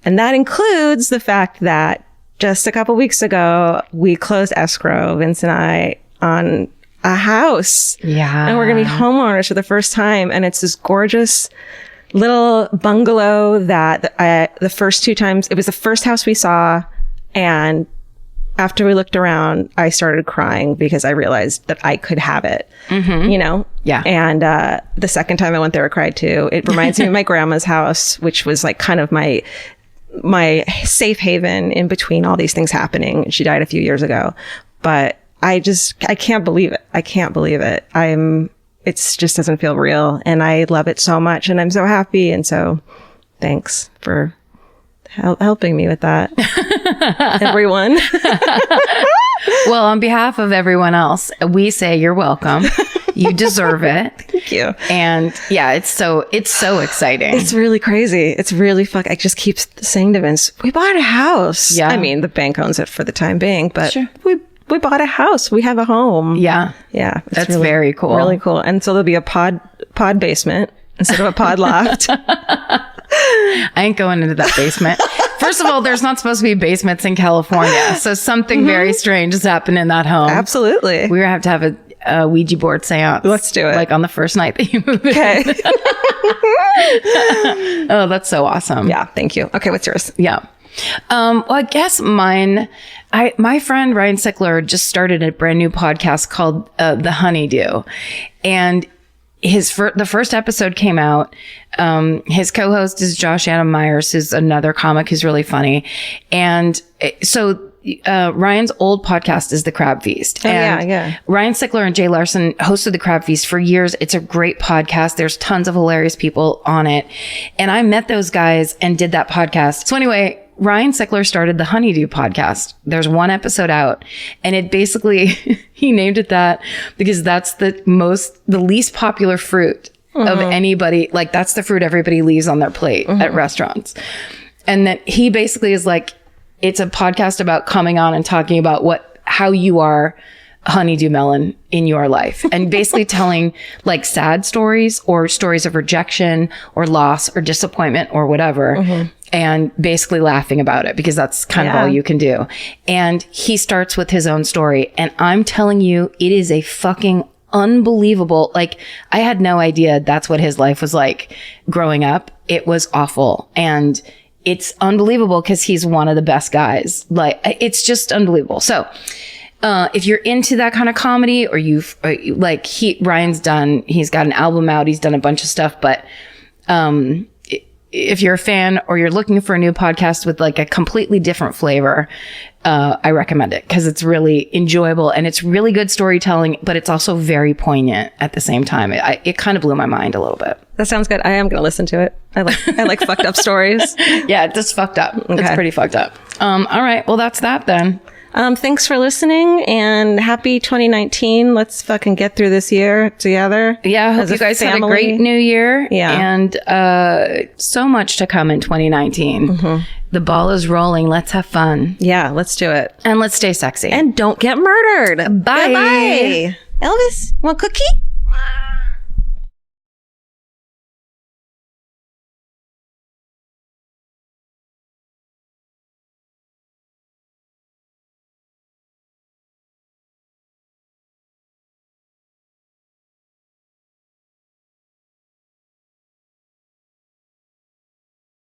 And that includes the fact that just a couple weeks ago, we closed escrow, Vince and I, on a house. Yeah. And we're going to be homeowners for the first time. And it's this gorgeous little bungalow that the first two times, it was the first house we saw. And after we looked around, I started crying because I realized that I could have it, Yeah. And the second time I went there, I cried too. It reminds me of my grandma's house, which was like kind of my safe haven in between all these things happening. She died a few years ago, but I can't believe it. I can't believe it. It just doesn't feel real, and I love it so much, and I'm so happy. And so thanks for helping me with that, everyone. Well, on behalf of everyone else, we say you're welcome. You deserve it. Thank you. And yeah, it's so exciting. It's really crazy. It's really I just keep saying to Vince, we bought a house. Yeah. I mean, the bank owns it for the time being, but sure. we bought a house. We have a home. Yeah. Yeah. That's really, very cool. Really cool. And so there'll be a pod basement instead of a pod loft. I ain't going into that basement. First of all, there's not supposed to be basements in California. So something very strange has happened in that home. Absolutely. We're going to have a Ouija board seance. Let's do it. Like on the first night that you move in. Okay. Oh, that's so awesome. Yeah. Thank you. Okay. What's yours? Yeah. Well, I guess mine, my friend Ryan Sickler just started a brand new podcast called The Honeydew. And the first episode came out. His co-host is Josh Adam Myers, who's another comic who's really funny. And so Ryan's old podcast is The Crab Feast. Yeah. Ryan Sickler and Jay Larson hosted The Crab Feast for years. It's a great podcast. There's tons of hilarious people on it. And I met those guys and did that podcast. So anyway, Ryan Sickler started the Honeydew podcast. There's one episode out, and it basically, he named it that because that's the least popular fruit of anybody. Like, that's the fruit everybody leaves on their plate at restaurants. And that he basically is like, it's a podcast about coming on and talking about how you are honeydew melon in your life, and basically telling like sad stories or stories of rejection or loss or disappointment or whatever. And basically laughing about it, because that's kind of all you can do. And he starts with his own story. And I'm telling you, it is a fucking unbelievable. Like, I had no idea that's what his life was like growing up. It was awful. And it's unbelievable because he's one of the best guys. Like, it's just unbelievable. So, if you're into that kind of comedy, or Ryan's got an album out, he's done a bunch of stuff, but, if you're a fan or you're looking for a new podcast with like a completely different flavor, I recommend it because it's really enjoyable and it's really good storytelling, but it's also very poignant at the same time. It kind of blew my mind a little bit. That sounds good. I am going to listen to it. I like fucked up stories. Yeah, it's just fucked up. Okay. It's pretty fucked up. All right. Well, that's that then. Thanks for listening, and happy 2019. Let's fucking get through this year together. Yeah, I hope you guys had a great new year. Yeah. And so much to come in 2019. The ball is rolling. Let's have fun. Yeah, let's do it. And let's stay sexy. And don't get murdered. Bye. Bye. Elvis, want a cookie?